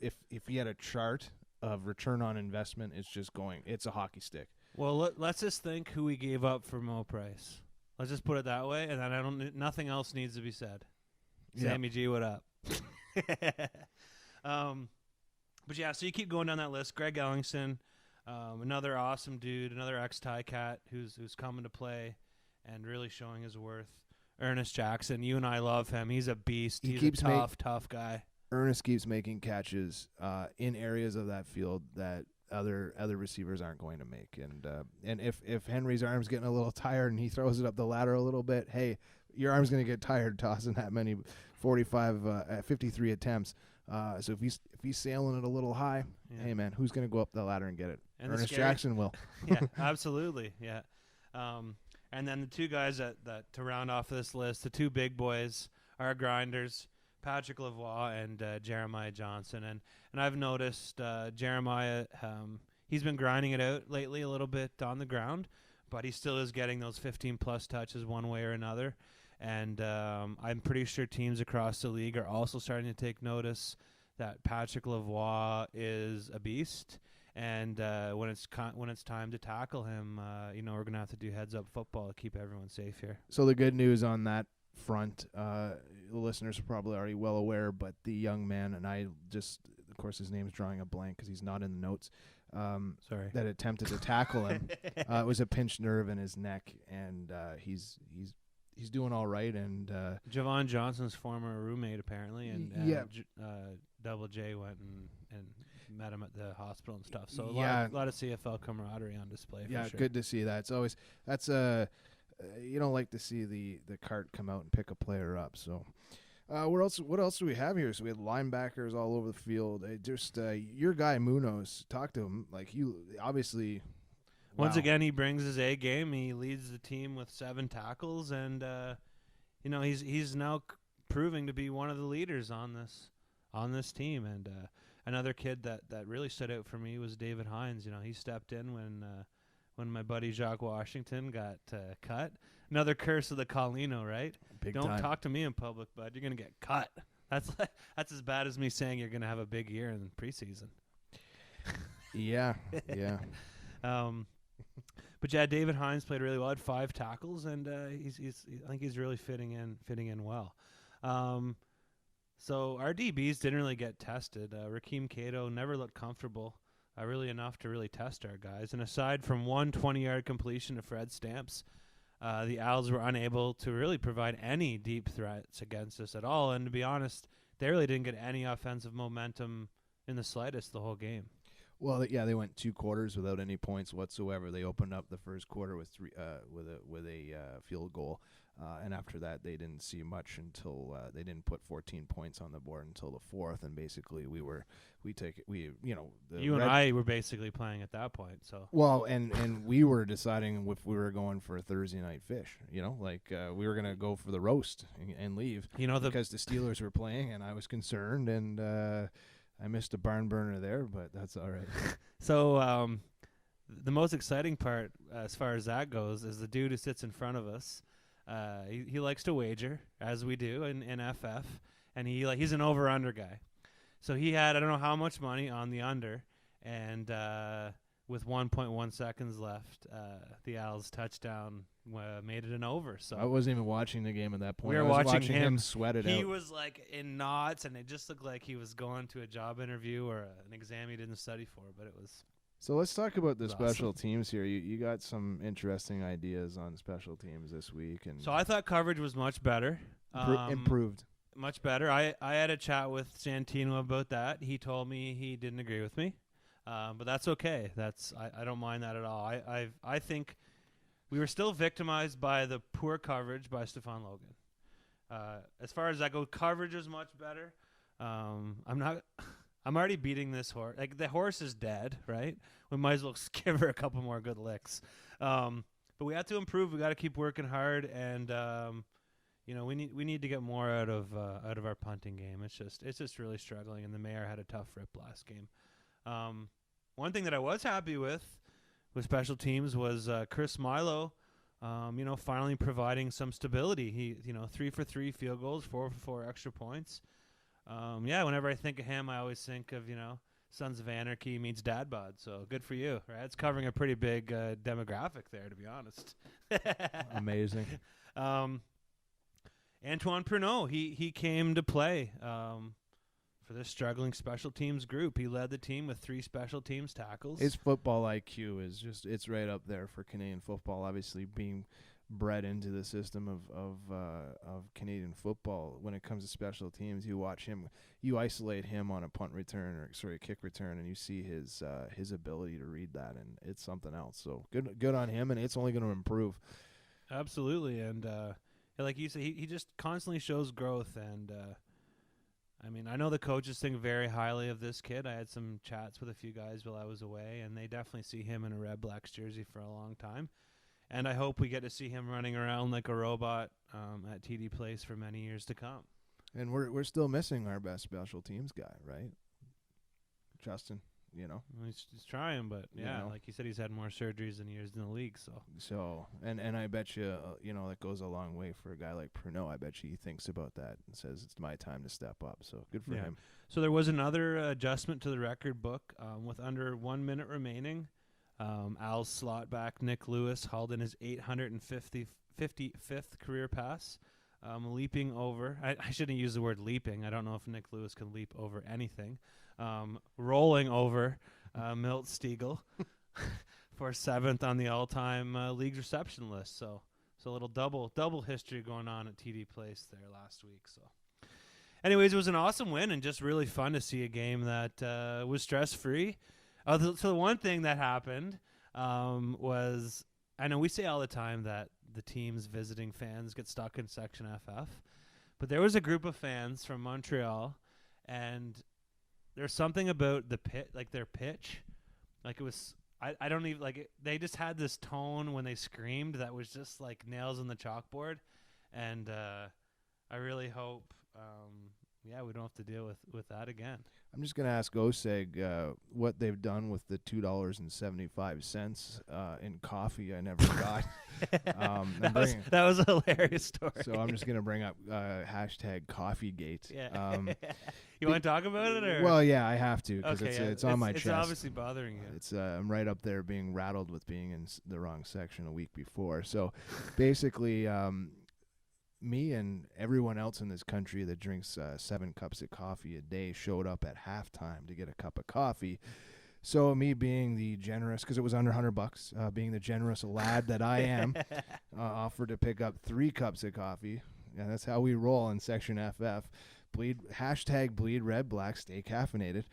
he had a chart of return on investment, it's a hockey stick. Well, let's just think who we gave up for Mo Price. Let's just put it that way, and then nothing else needs to be said. Sammy G, what up? But yeah, so you keep going down that list. Greg Ellingson, another awesome dude, another ex-Ticat who's coming to play and really showing his worth. Ernest Jackson, you and I love him. He's a beast. He's a tough guy. Ernest keeps making catches in areas of that field that other receivers aren't going to make. And if Henry's arm's getting a little tired and he throws it up the ladder a little bit, hey, your arm's going to get tired tossing that many 53 attempts. So if he's sailing it a little high, hey man, who's going to go up the ladder and get it? And Ernest Jackson will. Yeah, absolutely. Yeah. And then the two guys that to round off this list, the two big boys are grinders, Patrick Lavoie and Jeremiah Johnson. And I've noticed Jeremiah, he's been grinding it out lately a little bit on the ground, but he still is getting those 15-plus touches one way or another. And I'm pretty sure teams across the league are also starting to take notice that Patrick Lavoie is a beast. And when it's time to tackle him, we're going to have to do heads-up football to keep everyone safe here. So the good news on that front, the listeners are probably already well aware, but the young man, and I just, of course, his name's drawing a blank because he's not in the notes, Sorry. that attempted to tackle him. It was a pinched nerve in his neck, and he's doing all right. And Javon Johnson's former roommate, apparently, and Double J went and met him at the hospital and stuff. So a lot of CFL camaraderie on display. Yeah, for sure. good to see that. It's always you don't like to see the cart come out and pick a player up. So what else do we have here? So we had linebackers all over the field. Just your guy Munoz, talk to him. Like, you obviously. Once again, he brings his A game. He leads the team with 7 tackles, and he's now proving to be one of the leaders on this team. And another kid that really stood out for me was David Hines. He stepped in when my buddy Jacques Washington got cut. Another curse of the Colino, right? Don't talk to me in public, bud. You're gonna get cut. That's as bad as me saying you're gonna have a big year in preseason. Yeah. But yeah, David Hines played really well. Had 5 tackles, and I think he's really fitting in well. So our DBs didn't really get tested. Rakeem Cato never looked comfortable, really enough to really test our guys. And aside from one 20-yard completion to Fred Stamps, the Owls were unable to really provide any deep threats against us at all. And to be honest, they really didn't get any offensive momentum in the slightest the whole game. Well, they went 2 quarters without any points whatsoever. They opened up the first quarter with a field goal, and after that they didn't see much until they didn't put 14 points on the board until the 4th, and basically I were basically playing at that point. So and we were deciding if we were going for a Thursday night fish. We were gonna go for the roast and leave. Because the Steelers were playing, and I was concerned and. I missed a barn burner there, but that's all right. So the most exciting part, as far as that goes, is the dude who sits in front of us. He likes to wager, as we do in FF, and he's an over-under guy. So he had, I don't know how much money on the under, and with 1.1 seconds left, the Owls touchdown made it an over. So I wasn't even watching the game at that point. We were watching him sweat it out. He was like in knots, and it just looked like he was going to a job interview or an exam he didn't study for. But it was. So let's talk about the special awesome. teams here. You got some interesting ideas on special teams this week, and so I thought coverage was much better. Improved. Much better. I had a chat with Santino about that. He told me he didn't agree with me, but that's okay. I don't mind that at all. I think. We were still victimized by the poor coverage by Stephon Logan. As far as that goes, coverage is much better. I'm already beating this horse. Like, the horse is dead, right? We might as well give her a couple more good licks. But we have to improve. We got to keep working hard, and we need to get more out of our punting game. It's just really struggling. And the Mayor had a tough rip last game. One thing that I was happy with special teams was Chris Milo, finally providing some stability. He, 3 for 3 field goals, 4 for 4 extra points. Whenever I think of him, I always think of, Sons of Anarchy meets Dad Bod. So good for you, right? It's covering a pretty big demographic there, to be honest. Amazing. Antoine Pernot, he came to play for this struggling special teams group. He led the team with 3 special teams tackles. His football IQ is it's right up there for Canadian football. Obviously, being bred into the system of Canadian football, when it comes to special teams, you watch him, you isolate him on a kick return, and you see his ability to read that, and it's something else. So good on him, and it's only going to improve. Absolutely, and like you said, he just constantly shows growth. And I mean, I know the coaches think very highly of this kid. I had some chats with a few guys while I was away, and they definitely see him in a Red Blacks jersey for a long time. And I hope we get to see him running around like a robot at TD Place for many years to come. And we're still missing our best special teams guy, right? Justin, you know. He's trying, but yeah, You know. like you said, he's had more surgeries than years in the league. So and I bet you, you know, that goes a long way for a guy like Pruneau. I bet you he thinks about that and says it's my time to step up. So good for him. So there was another adjustment to the record book with under 1 minute remaining. Al's slot back Nick Lewis hauled in his 855th career pass, leaping over. I shouldn't use the word leaping. I don't know if Nick Lewis can leap over anything. Rolling over Milt Stiegel for 7th on the all-time league reception list. So a little double history going on at TD Place there last week. So, anyways, it was an awesome win and just really fun to see a game that was stress-free. So the one thing that happened was, I know we say all the time that the teams visiting fans get stuck in Section FF, but there was a group of fans from Montreal, and there's something about the pit, like their pitch, like it was, I don't even, like it, they just had this tone when they screamed that was just like nails on the chalkboard, and I really hope, we don't have to deal with that again. I'm just going to ask OSEG what they've done with the $2.75 in coffee I never got. That was a hilarious story. So I'm just going to bring up hashtag CoffeeGate. Yeah. You want to talk about it? Or? Well, yeah, I have to because okay, it's on my chest. It's obviously bothering you. It's I'm right up there being rattled with being in the wrong section a week before. So basically, me and everyone else in this country that drinks 7 cups of coffee a day showed up at halftime to get a cup of coffee. So me being the generous, because it was under $100, being the generous lad that I am, offered to pick up 3 cups of coffee. Yeah, that's how we roll in Section FF. Hashtag BleedRedBlacks, stay caffeinated.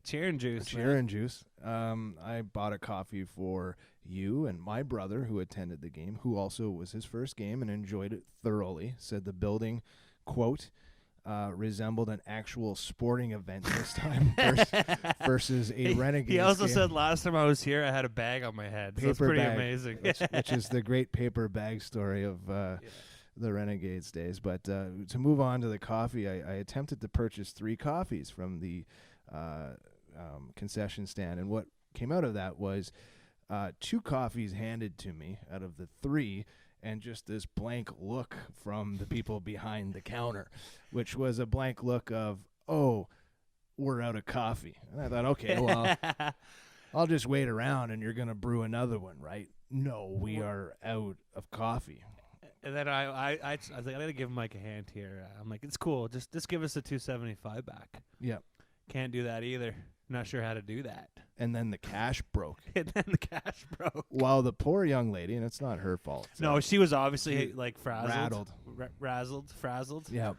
Cheering juice. Cheering juice. I bought a coffee for you and my brother who attended the game, who also was his first game and enjoyed it thoroughly. Said the building, quote, resembled an actual sporting event this time versus a Renegades He also game. said last time I was here, I had a bag on my head. So that's pretty amazing. which is the great paper bag story of the Renegades days. But to move on to the coffee, I attempted to purchase 3 coffees from the concession stand, and what came out of that was 2 coffees handed to me out of the 3, and just this blank look from the people behind the counter, which was a blank look of, oh, we're out of coffee. And I thought, okay, well, I'll just wait around and you're going to brew another one, right? No, we are out of coffee. And then I was like, I got to give Mike a hand here. I'm like, it's cool. Just give us the $2.75 back. Yep. Can't do that either. Not sure how to do that. And then the cash broke. And then the cash broke. While the poor young lady, and it's not her fault. No, she was obviously like frazzled. Frazzled. Yeah.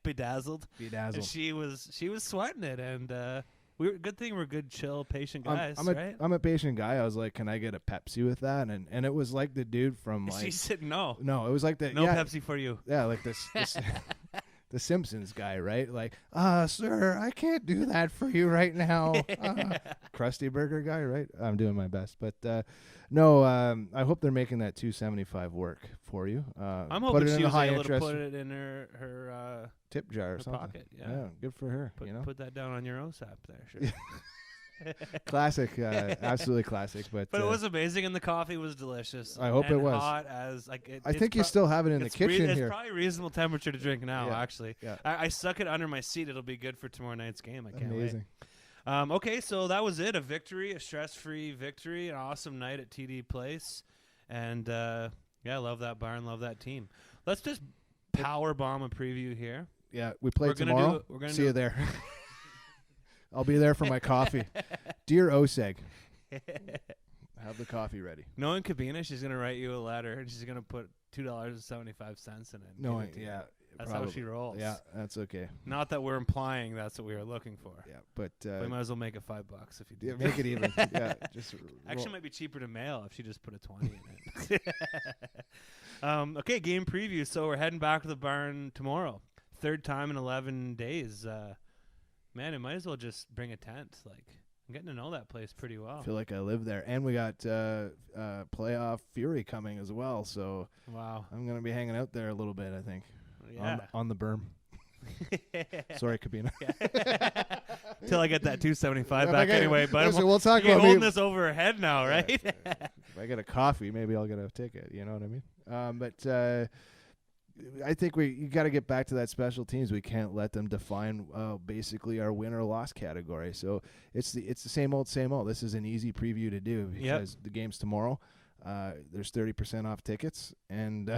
Bedazzled. And she was sweating it, and good thing we're good, chill, patient guys, right? I'm a patient guy. I was like, can I get a Pepsi with that? And it was like the dude from like. She said no. No, it was like the no Pepsi for you. Yeah, like this the Simpsons guy, right? Like, sir, I can't do that for you right now. Krusty Burger guy, right? I'm doing my best, but no. I hope they're making that $2.75 work for you. I'm hoping she was able to put it in her tip jar or something. Pocket. Yeah, good for her. Put that down on your OSAP there, sure. Classic, absolutely classic. But it was amazing, and the coffee was delicious. I hope it was hot as like. I think you still have it in the kitchen here. It's probably reasonable temperature to drink now. Actually, yeah. I stuck it under my seat. It'll be good for tomorrow night's game. I can't Amazing. wait. Okay, so that was it. A victory, a stress-free victory, an awesome night at TD Place, and love that barn, love that team. Let's just power bomb a preview here. Yeah, we play tomorrow. We're gonna see you there. I'll be there for my coffee. Dear OSEG, have the coffee ready. Knowing Cabina, she's going to write you a letter, and she's going to put $2.75 in it. No, yeah. That's probably. how she rolls. Yeah, that's okay. Not that we're implying that's what we were looking for. Yeah, but we might as well make it $5 if you do. Yeah, make it even. Yeah, just actually, it might be cheaper to mail if she just put a 20 in it. Okay, game preview. So we're heading back to the barn tomorrow. Third time in 11 days. Man, it might as well just bring a tent. Like, I'm getting to know that place pretty well. I feel like I live there. And we got playoff Fury coming as well. So wow, I'm going to be hanging out there a little bit, I think. Yeah. On the berm. Sorry, Kabina. Till I get that 275 back anyway. But listen, we'll talk you're about holding this over her head now, right? If I get a coffee, maybe I'll get a ticket. You know what I mean? But I think you got to get back to that special teams. We can't let them define basically our win or loss category. So it's the same old, same old. This is an easy preview to do because the game's tomorrow. There's 30% off tickets, and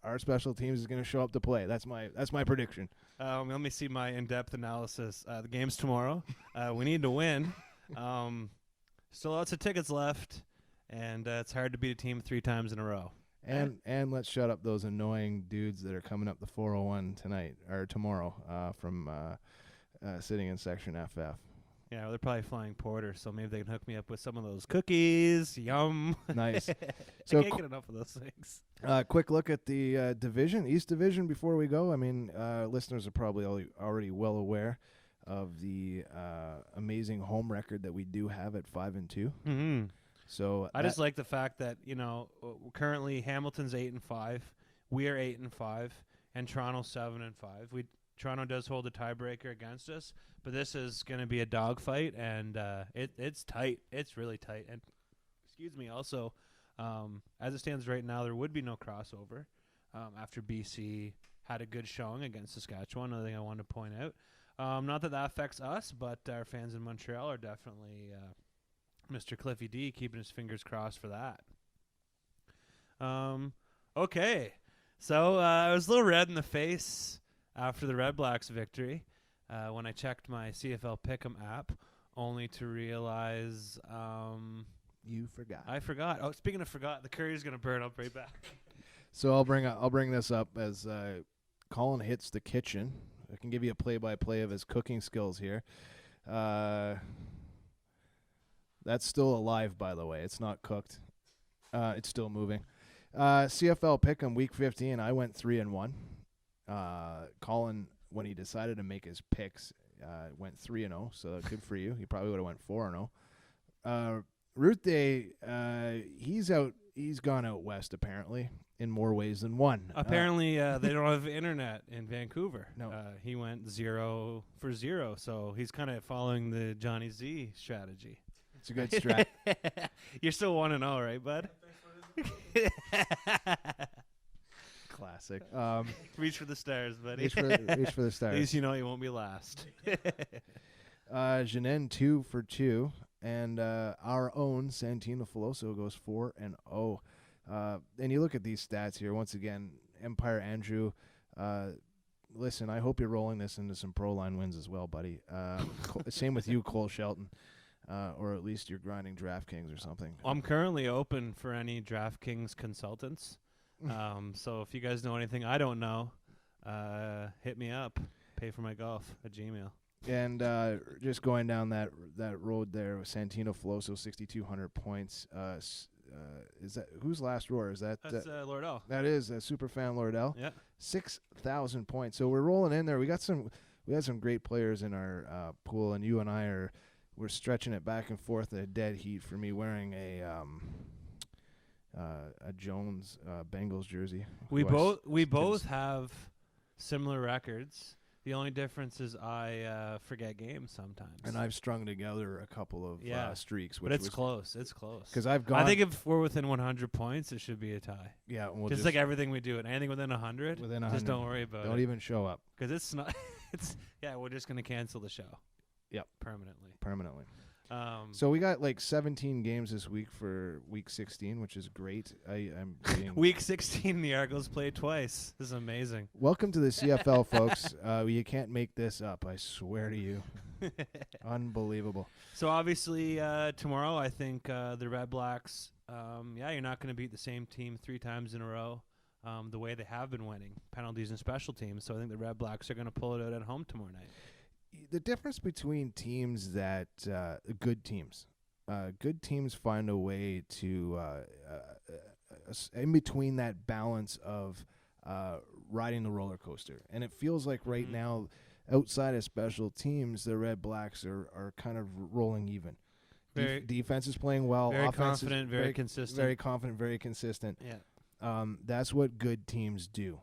our special teams is going to show up to play. That's my prediction. Let me see my in-depth analysis. The game's tomorrow. We need to win. Still lots of tickets left, and it's hard to beat a team 3 times in a row. And let's shut up those annoying dudes that are coming up the 401 tonight or tomorrow from sitting in section FF. Yeah, well, they're probably flying Porter, so maybe they can hook me up with some of those cookies. Yum. Nice. So I can't get enough of those things. Quick look at the division, East Division, before we go. I mean, listeners are probably already well aware of the amazing home record that we do have at 5-2. Mm-hmm. So I just like the fact that, currently Hamilton's 8-5, we are 8-5, and Toronto's 7-5. Toronto does hold a tiebreaker against us, but this is going to be a dogfight, and it's tight. It's really tight. And also, as it stands right now, there would be no crossover after BC had a good showing against Saskatchewan. Another thing I wanted to point out. Not that affects us, but our fans in Montreal are definitely Mr. Cliffy D keeping his fingers crossed for that. Okay, so I was a little red in the face after the Red Blacks victory when I checked my CFL Pick'em app, only to realize you forgot. I forgot. Oh, speaking of forgot, the curry's gonna burn up right back. So I'll bring this up as Colin hits the kitchen. I can give you a play-by-play of his cooking skills here. That's still alive, by the way. It's not cooked. It's still moving. CFL Pick'em week 15. I went 3-1. Colin, when he decided to make his picks, went 3-0. So good for you. He probably would have went 4-0. Ruth Day, he's gone out west apparently in more ways than one. Apparently, they don't have internet in Vancouver. No, he went 0 for 0. So he's kind of following the Johnny Z strategy. It's a good strat. You're still 1-0, right, bud? Classic. Reach for the stars, buddy. Reach for the stars. At least you know you won't be last. Jeanine 2 for 2, and our own Santino Filoso goes 4-0. And you look at these stats here once again. Empire Andrew. Listen, I hope you're rolling this into some pro line wins as well, buddy. Same with you, Cole Shelton. Or at least you're grinding DraftKings or something. I'm currently open for any DraftKings consultants. So if you guys know anything I don't know, hit me up. Pay for my golf at Gmail. And just going down that road there with Santino Filoso, 6,200 points. Is that who's last roar? Is that that's Lordell? That is Superfan Lordell. Yeah, 6,000 points. So we're rolling in there. We had some great players in our pool, and you and I we're stretching it back and forth at a dead heat for me wearing a Jones Bengals jersey. We both have similar records. The only difference is I forget games sometimes. And I've strung together a couple of streaks. But it's close. It's close. Because I've gone. I think if we're within 100 points, it should be a tie. Yeah. Because like everything we do, anything within 100, just don't worry about it. Don't even show up. Because it's not. We're just going to cancel the show. Yep. Permanently. So we got like 17 games this week for week 16, which is great. I'm week 16, the Argos played twice. This is amazing. Welcome to the CFL, folks. You can't make this up. I swear to you. Unbelievable. So obviously tomorrow, I think the Red Blacks. You're not going to beat the same team 3 times in a row. The way they have been winning penalties and special teams. So I think the Red Blacks are going to pull it out at home tomorrow night. The difference between teams that good teams find a way to in between that balance of riding the roller coaster. And it feels like right now, outside of special teams, the Red Blacks are kind of rolling even. Defense is playing well. Very Offense confident, is very consistent. Very confident, very consistent. Yeah. That's what good teams do,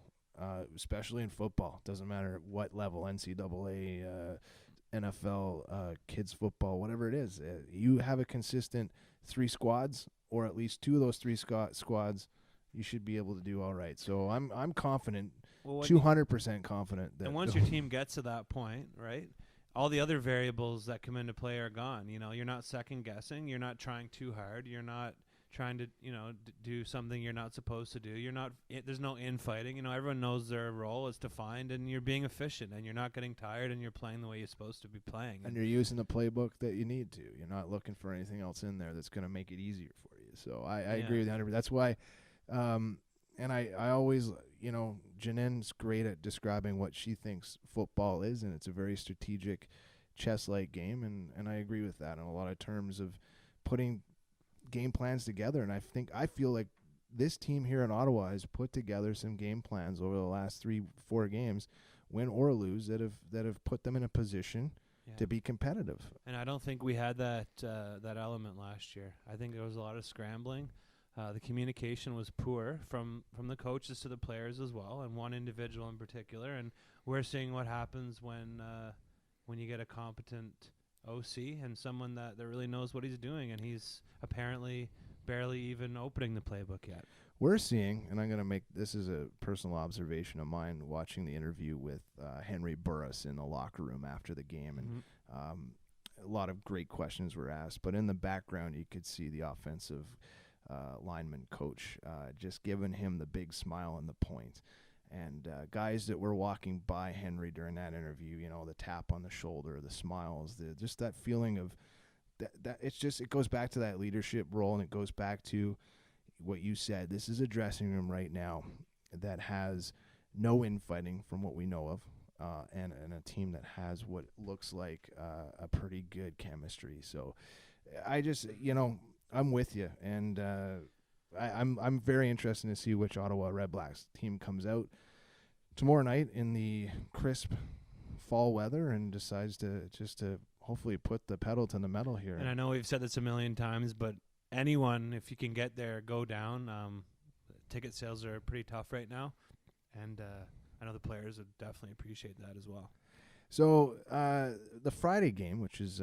especially in football. Doesn't matter what level, NCAA, NFL, kids football, whatever it is. You have a consistent 3 squads, or at least 2 of those 3 squads, you should be able to do all right. So I'm confident, 200% confident. And once your team gets to that point, right, all the other variables that come into play are gone. You know, you're not second guessing. You're not trying too hard. You're not trying to, do something you're not supposed to do. You're not. There's no infighting. You know, everyone knows their role is to find, and you're being efficient, and you're not getting tired, and you're playing the way you're supposed to be playing. And you're using the playbook that you need to. You're not looking for anything else in there that's going to make it easier for you. So I agree with you 100%. That's why, and I always, Janen's great at describing what she thinks football is, and it's a very strategic chess-like game, and I agree with that in a lot of terms of putting game plans together. And I feel like this team here in Ottawa has put together some game plans over the last 3-4 games, win or lose, that have put them in a position to be competitive. And I don't think we had that element last year. I think there was a lot of scrambling. The communication was poor from the coaches to the players as well, and one individual in particular. And we're seeing what happens when you get a competent OC and someone that really knows what he's doing, and he's apparently barely even opening the playbook yet. We're seeing, and I'm going to make this is a personal observation of mine, watching the interview with Henry Burris in the locker room after the game, and a lot of great questions were asked. But in the background, you could see the offensive lineman coach just giving him the big smile and the point. And guys that were walking by Henry during that interview, the tap on the shoulder, the smiles, just that feeling of that it goes back to that leadership role, and it goes back to what you said. This is a dressing room right now that has no infighting from what we know of, and a team that has what looks like a pretty good chemistry. So I just, I'm with you, and I'm very interested to see which Ottawa Red Blacks team comes out tomorrow night in the crisp fall weather and decides to hopefully put the pedal to the metal here. And I know we've said this a million times, but anyone, if you can get there, go down. Ticket sales are pretty tough right now, and I know the players would definitely appreciate that as well. So the Friday game, which is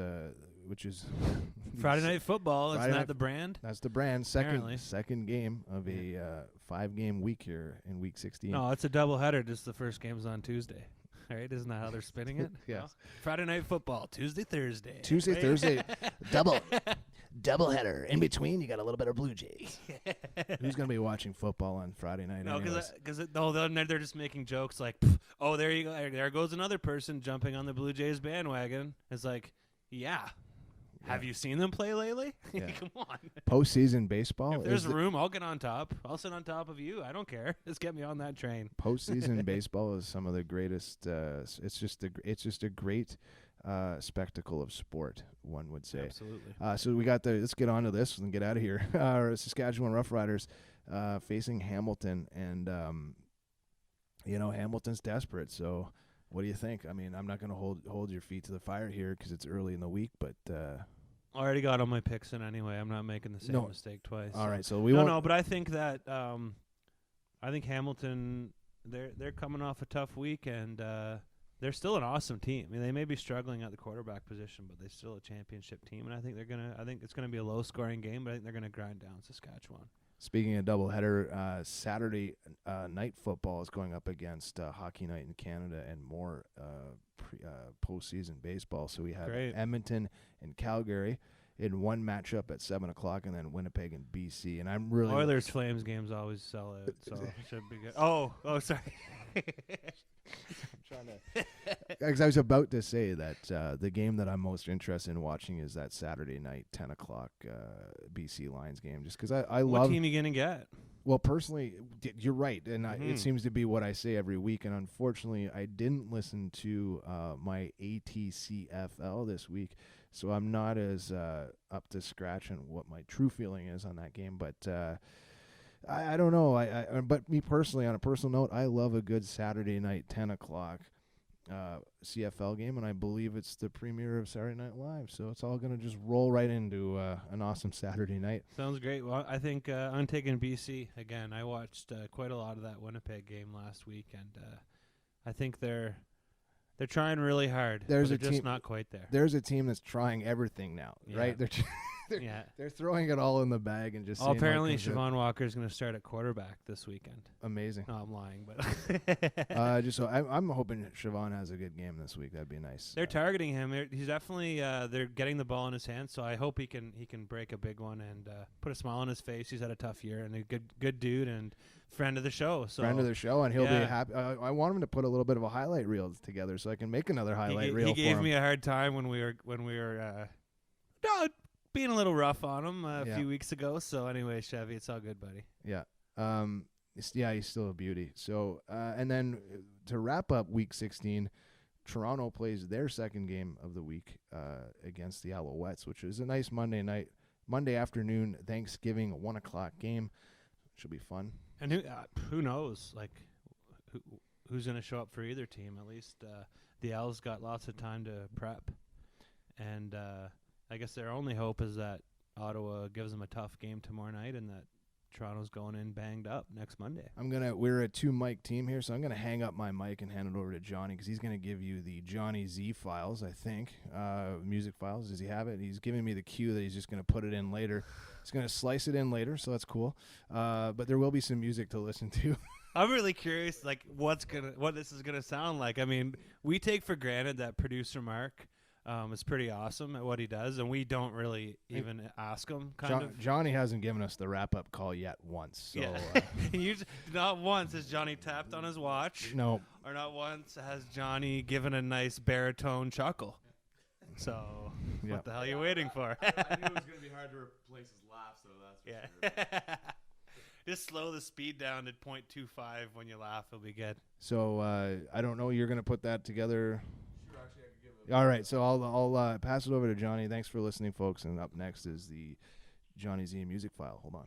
Friday Night Football, isn't that the brand? That's the brand. Second game of a 5-game week here in Week 16. No, it's a doubleheader. Just the first game's on Tuesday. Right? Isn't that how they're spinning it? Yes. No? Friday Night Football, Tuesday, Thursday. Thursday. Doubleheader. In between, you got a little bit of Blue Jays. Who's going to be watching football on Friday night? No, because they're just making jokes like, oh, there you go. There goes another person jumping on the Blue Jays bandwagon. It's like, yeah. Have you seen them play lately? Yeah. Come on. Postseason baseball. If there's room, I'll get on top. I'll sit on top of you. I don't care. Just get me on that train. Postseason baseball is some of the greatest. It's just a great spectacle of sport, one would say. Absolutely. So we got let's get on to this and get out of here. Our Saskatchewan Roughriders facing Hamilton, and Hamilton's desperate. So what do you think? I mean, I'm not going to hold your feet to the fire here because it's early in the week, but I already got all my picks in anyway. I'm not making the same mistake twice. All right, so we won't. No, but I think that I think Hamilton, they're coming off a tough week, and they're still an awesome team. I mean, they may be struggling at the quarterback position, but they're still a championship team, and I think it's gonna be a low-scoring game, but I think they're gonna grind down Saskatchewan. Speaking of doubleheader, Saturday night football is going up against Hockey Night in Canada and more postseason baseball. So we have Edmonton and Calgary in one matchup at 7 o'clock, and then Winnipeg and BC. And I'm really Oilers Flames games always sell out, so it should be good. Oh, sorry. I'm trying to. Because I was about to say that the game that I'm most interested in watching is that Saturday night 10 o'clock BC Lions game, just because I love. What team are you gonna get? Well, personally, you're right, and it seems to be what I say every week. And unfortunately, I didn't listen to my ATCFL this week, so I'm not as up to scratch on what my true feeling is on that game. But I don't know. But me personally, on a personal note, I love a good Saturday night 10 o'clock CFL game, and I believe it's the premiere of Saturday Night Live. So it's all going to just roll right into an awesome Saturday night. Sounds great. Well, I think I'm taking BC again. I watched quite a lot of that Winnipeg game last week, and I think they're trying really hard. There's but a they're just team, not quite there. There's a team that's trying everything now, right? They're throwing it all in the bag and just. Apparently, Siobhan Walker is going to start at quarterback this weekend. Amazing. No, I'm lying, but just so I'm hoping Siobhan has a good game this week. That'd be nice. They're targeting him. He's definitely they're getting the ball in his hands. So I hope he can break a big one and put a smile on his face. He's had a tough year and a good dude and friend of the show. So friend of the show, and he'll be happy. I want him to put a little bit of a highlight reel together so I can make another highlight reel. He gave me a hard time when we were being a little rough on him a few weeks ago. So anyway, Chevy, it's all good, buddy. Yeah. He's still a beauty. So and then to wrap up Week 16, Toronto plays their second game of the week against the Alouettes, which is a nice Monday afternoon Thanksgiving 1 o'clock game. Should be fun. And who knows? Like who's going to show up for either team? At least the Owls got lots of time to prep, and I guess their only hope is that Ottawa gives them a tough game tomorrow night, and that Toronto's going in banged up next Monday. We're a 2-mic team here, so I'm gonna hang up my mic and hand it over to Johnny because he's gonna give you the Johnny Z files, I think, music files. Does he have it? He's giving me the cue that he's just gonna put it in later. He's gonna slice it in later, so that's cool. But there will be some music to listen to. I'm really curious, like what this is gonna sound like. I mean, we take for granted that producer Mark is pretty awesome at what he does, and we don't really even ask him. Johnny hasn't given us the wrap-up call yet once. So, not once has Johnny tapped on his watch. No. Or not once has Johnny given a nice baritone chuckle. So what the hell are you waiting for? I knew it was going to be hard to replace his laugh, so that's for sure. Just slow the speed down to 0.25 when you laugh. It'll be good. So I don't know. You're going to put that together. All right, so I'll pass it over to Johnny. Thanks for listening, folks. And up next is the Johnny Z music file. Hold on.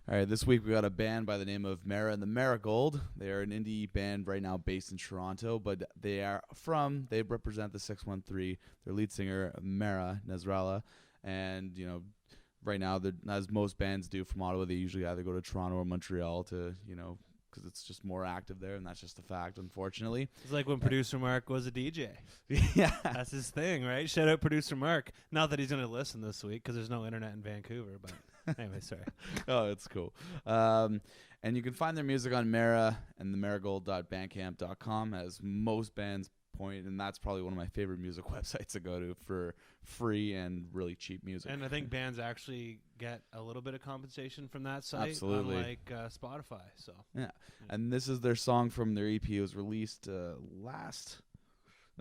All right, this week we got a band by the name of Mara and the Marigold. They are an indie band right now based in Toronto, but they represent the 613. Their lead singer, Mara Nasrallah, and right now, as most bands do from Ottawa, they usually either go to Toronto or Montreal to because it's just more active there, and that's just a fact, unfortunately. It's like when producer Mark was a DJ. Yeah. That's his thing, right? Shout out producer Mark. Not that he's going to listen this week because there's no internet in Vancouver, but anyway, sorry. Oh, it's cool. And you can find their music on Mara and the marigold.bandcamp.com, as most bands point, and that's probably one of my favorite music websites to go to for free and really cheap music. And I think bands actually get a little bit of compensation from that site, absolutely, unlike Spotify. So yeah, and this is their song from their EP. It was released last.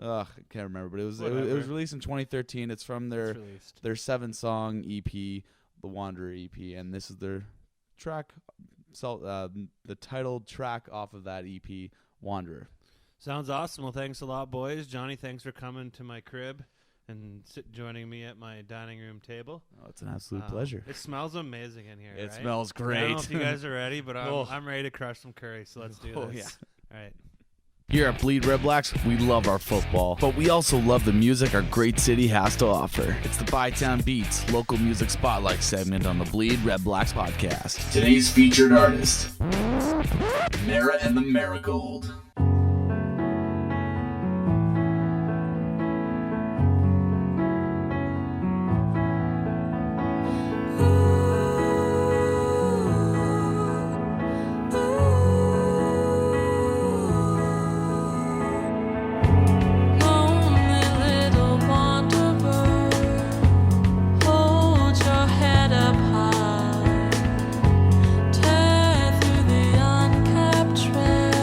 I can't remember, but it was released in 2013. It's from their 7-song EP, the Wanderer EP, and this is their track, the titled track off of that EP, Wanderer. Sounds awesome. Well, thanks a lot, boys. Johnny, thanks for coming to my crib and joining me at my dining room table. Oh, it's an absolute pleasure. It smells amazing in here. It smells great. I don't know if you guys are ready, but I'm ready to crush some curry, so let's do this. Oh, yeah. All right. Here at Bleed Red Blacks, we love our football, but we also love the music our great city has to offer. It's the Bytown Beats local music spotlight segment on the Bleed Red Blacks podcast. Today's featured artist, Mara and the Marigold. Tear through the unkept trail.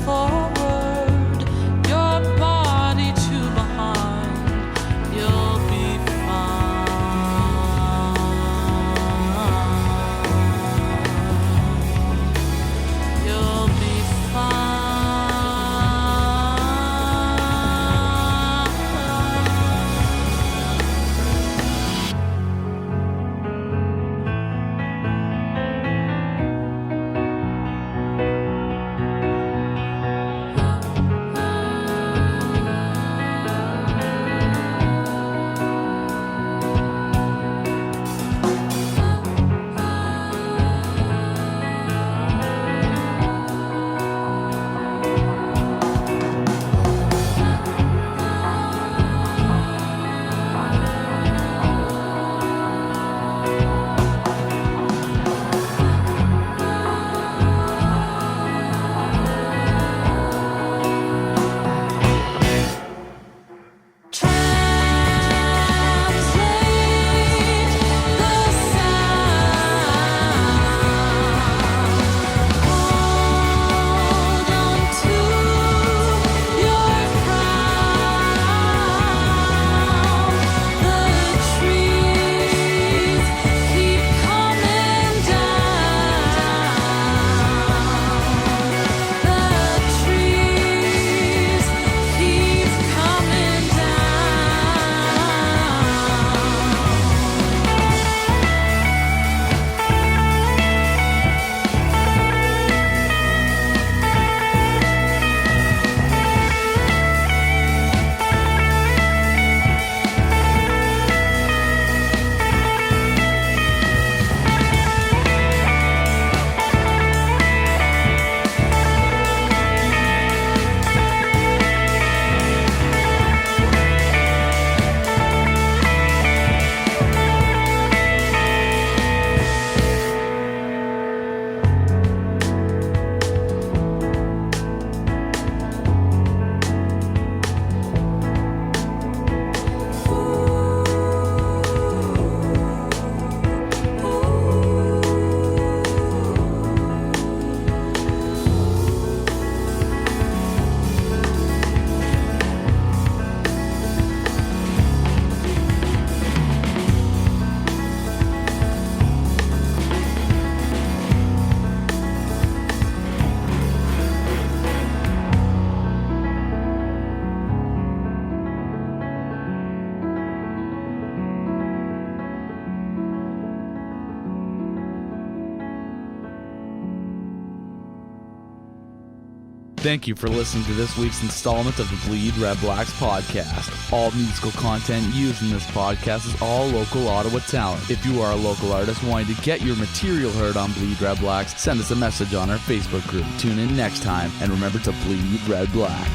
forward, your body to behind, you'll be fine. You'll be fine. Thank you for listening to this week's installment of the Bleed Red Blacks podcast. All musical content used in this podcast is all local Ottawa talent. If you are a local artist wanting to get your material heard on Bleed Red Blacks, send us a message on our Facebook group. Tune in next time, and remember to bleed red black.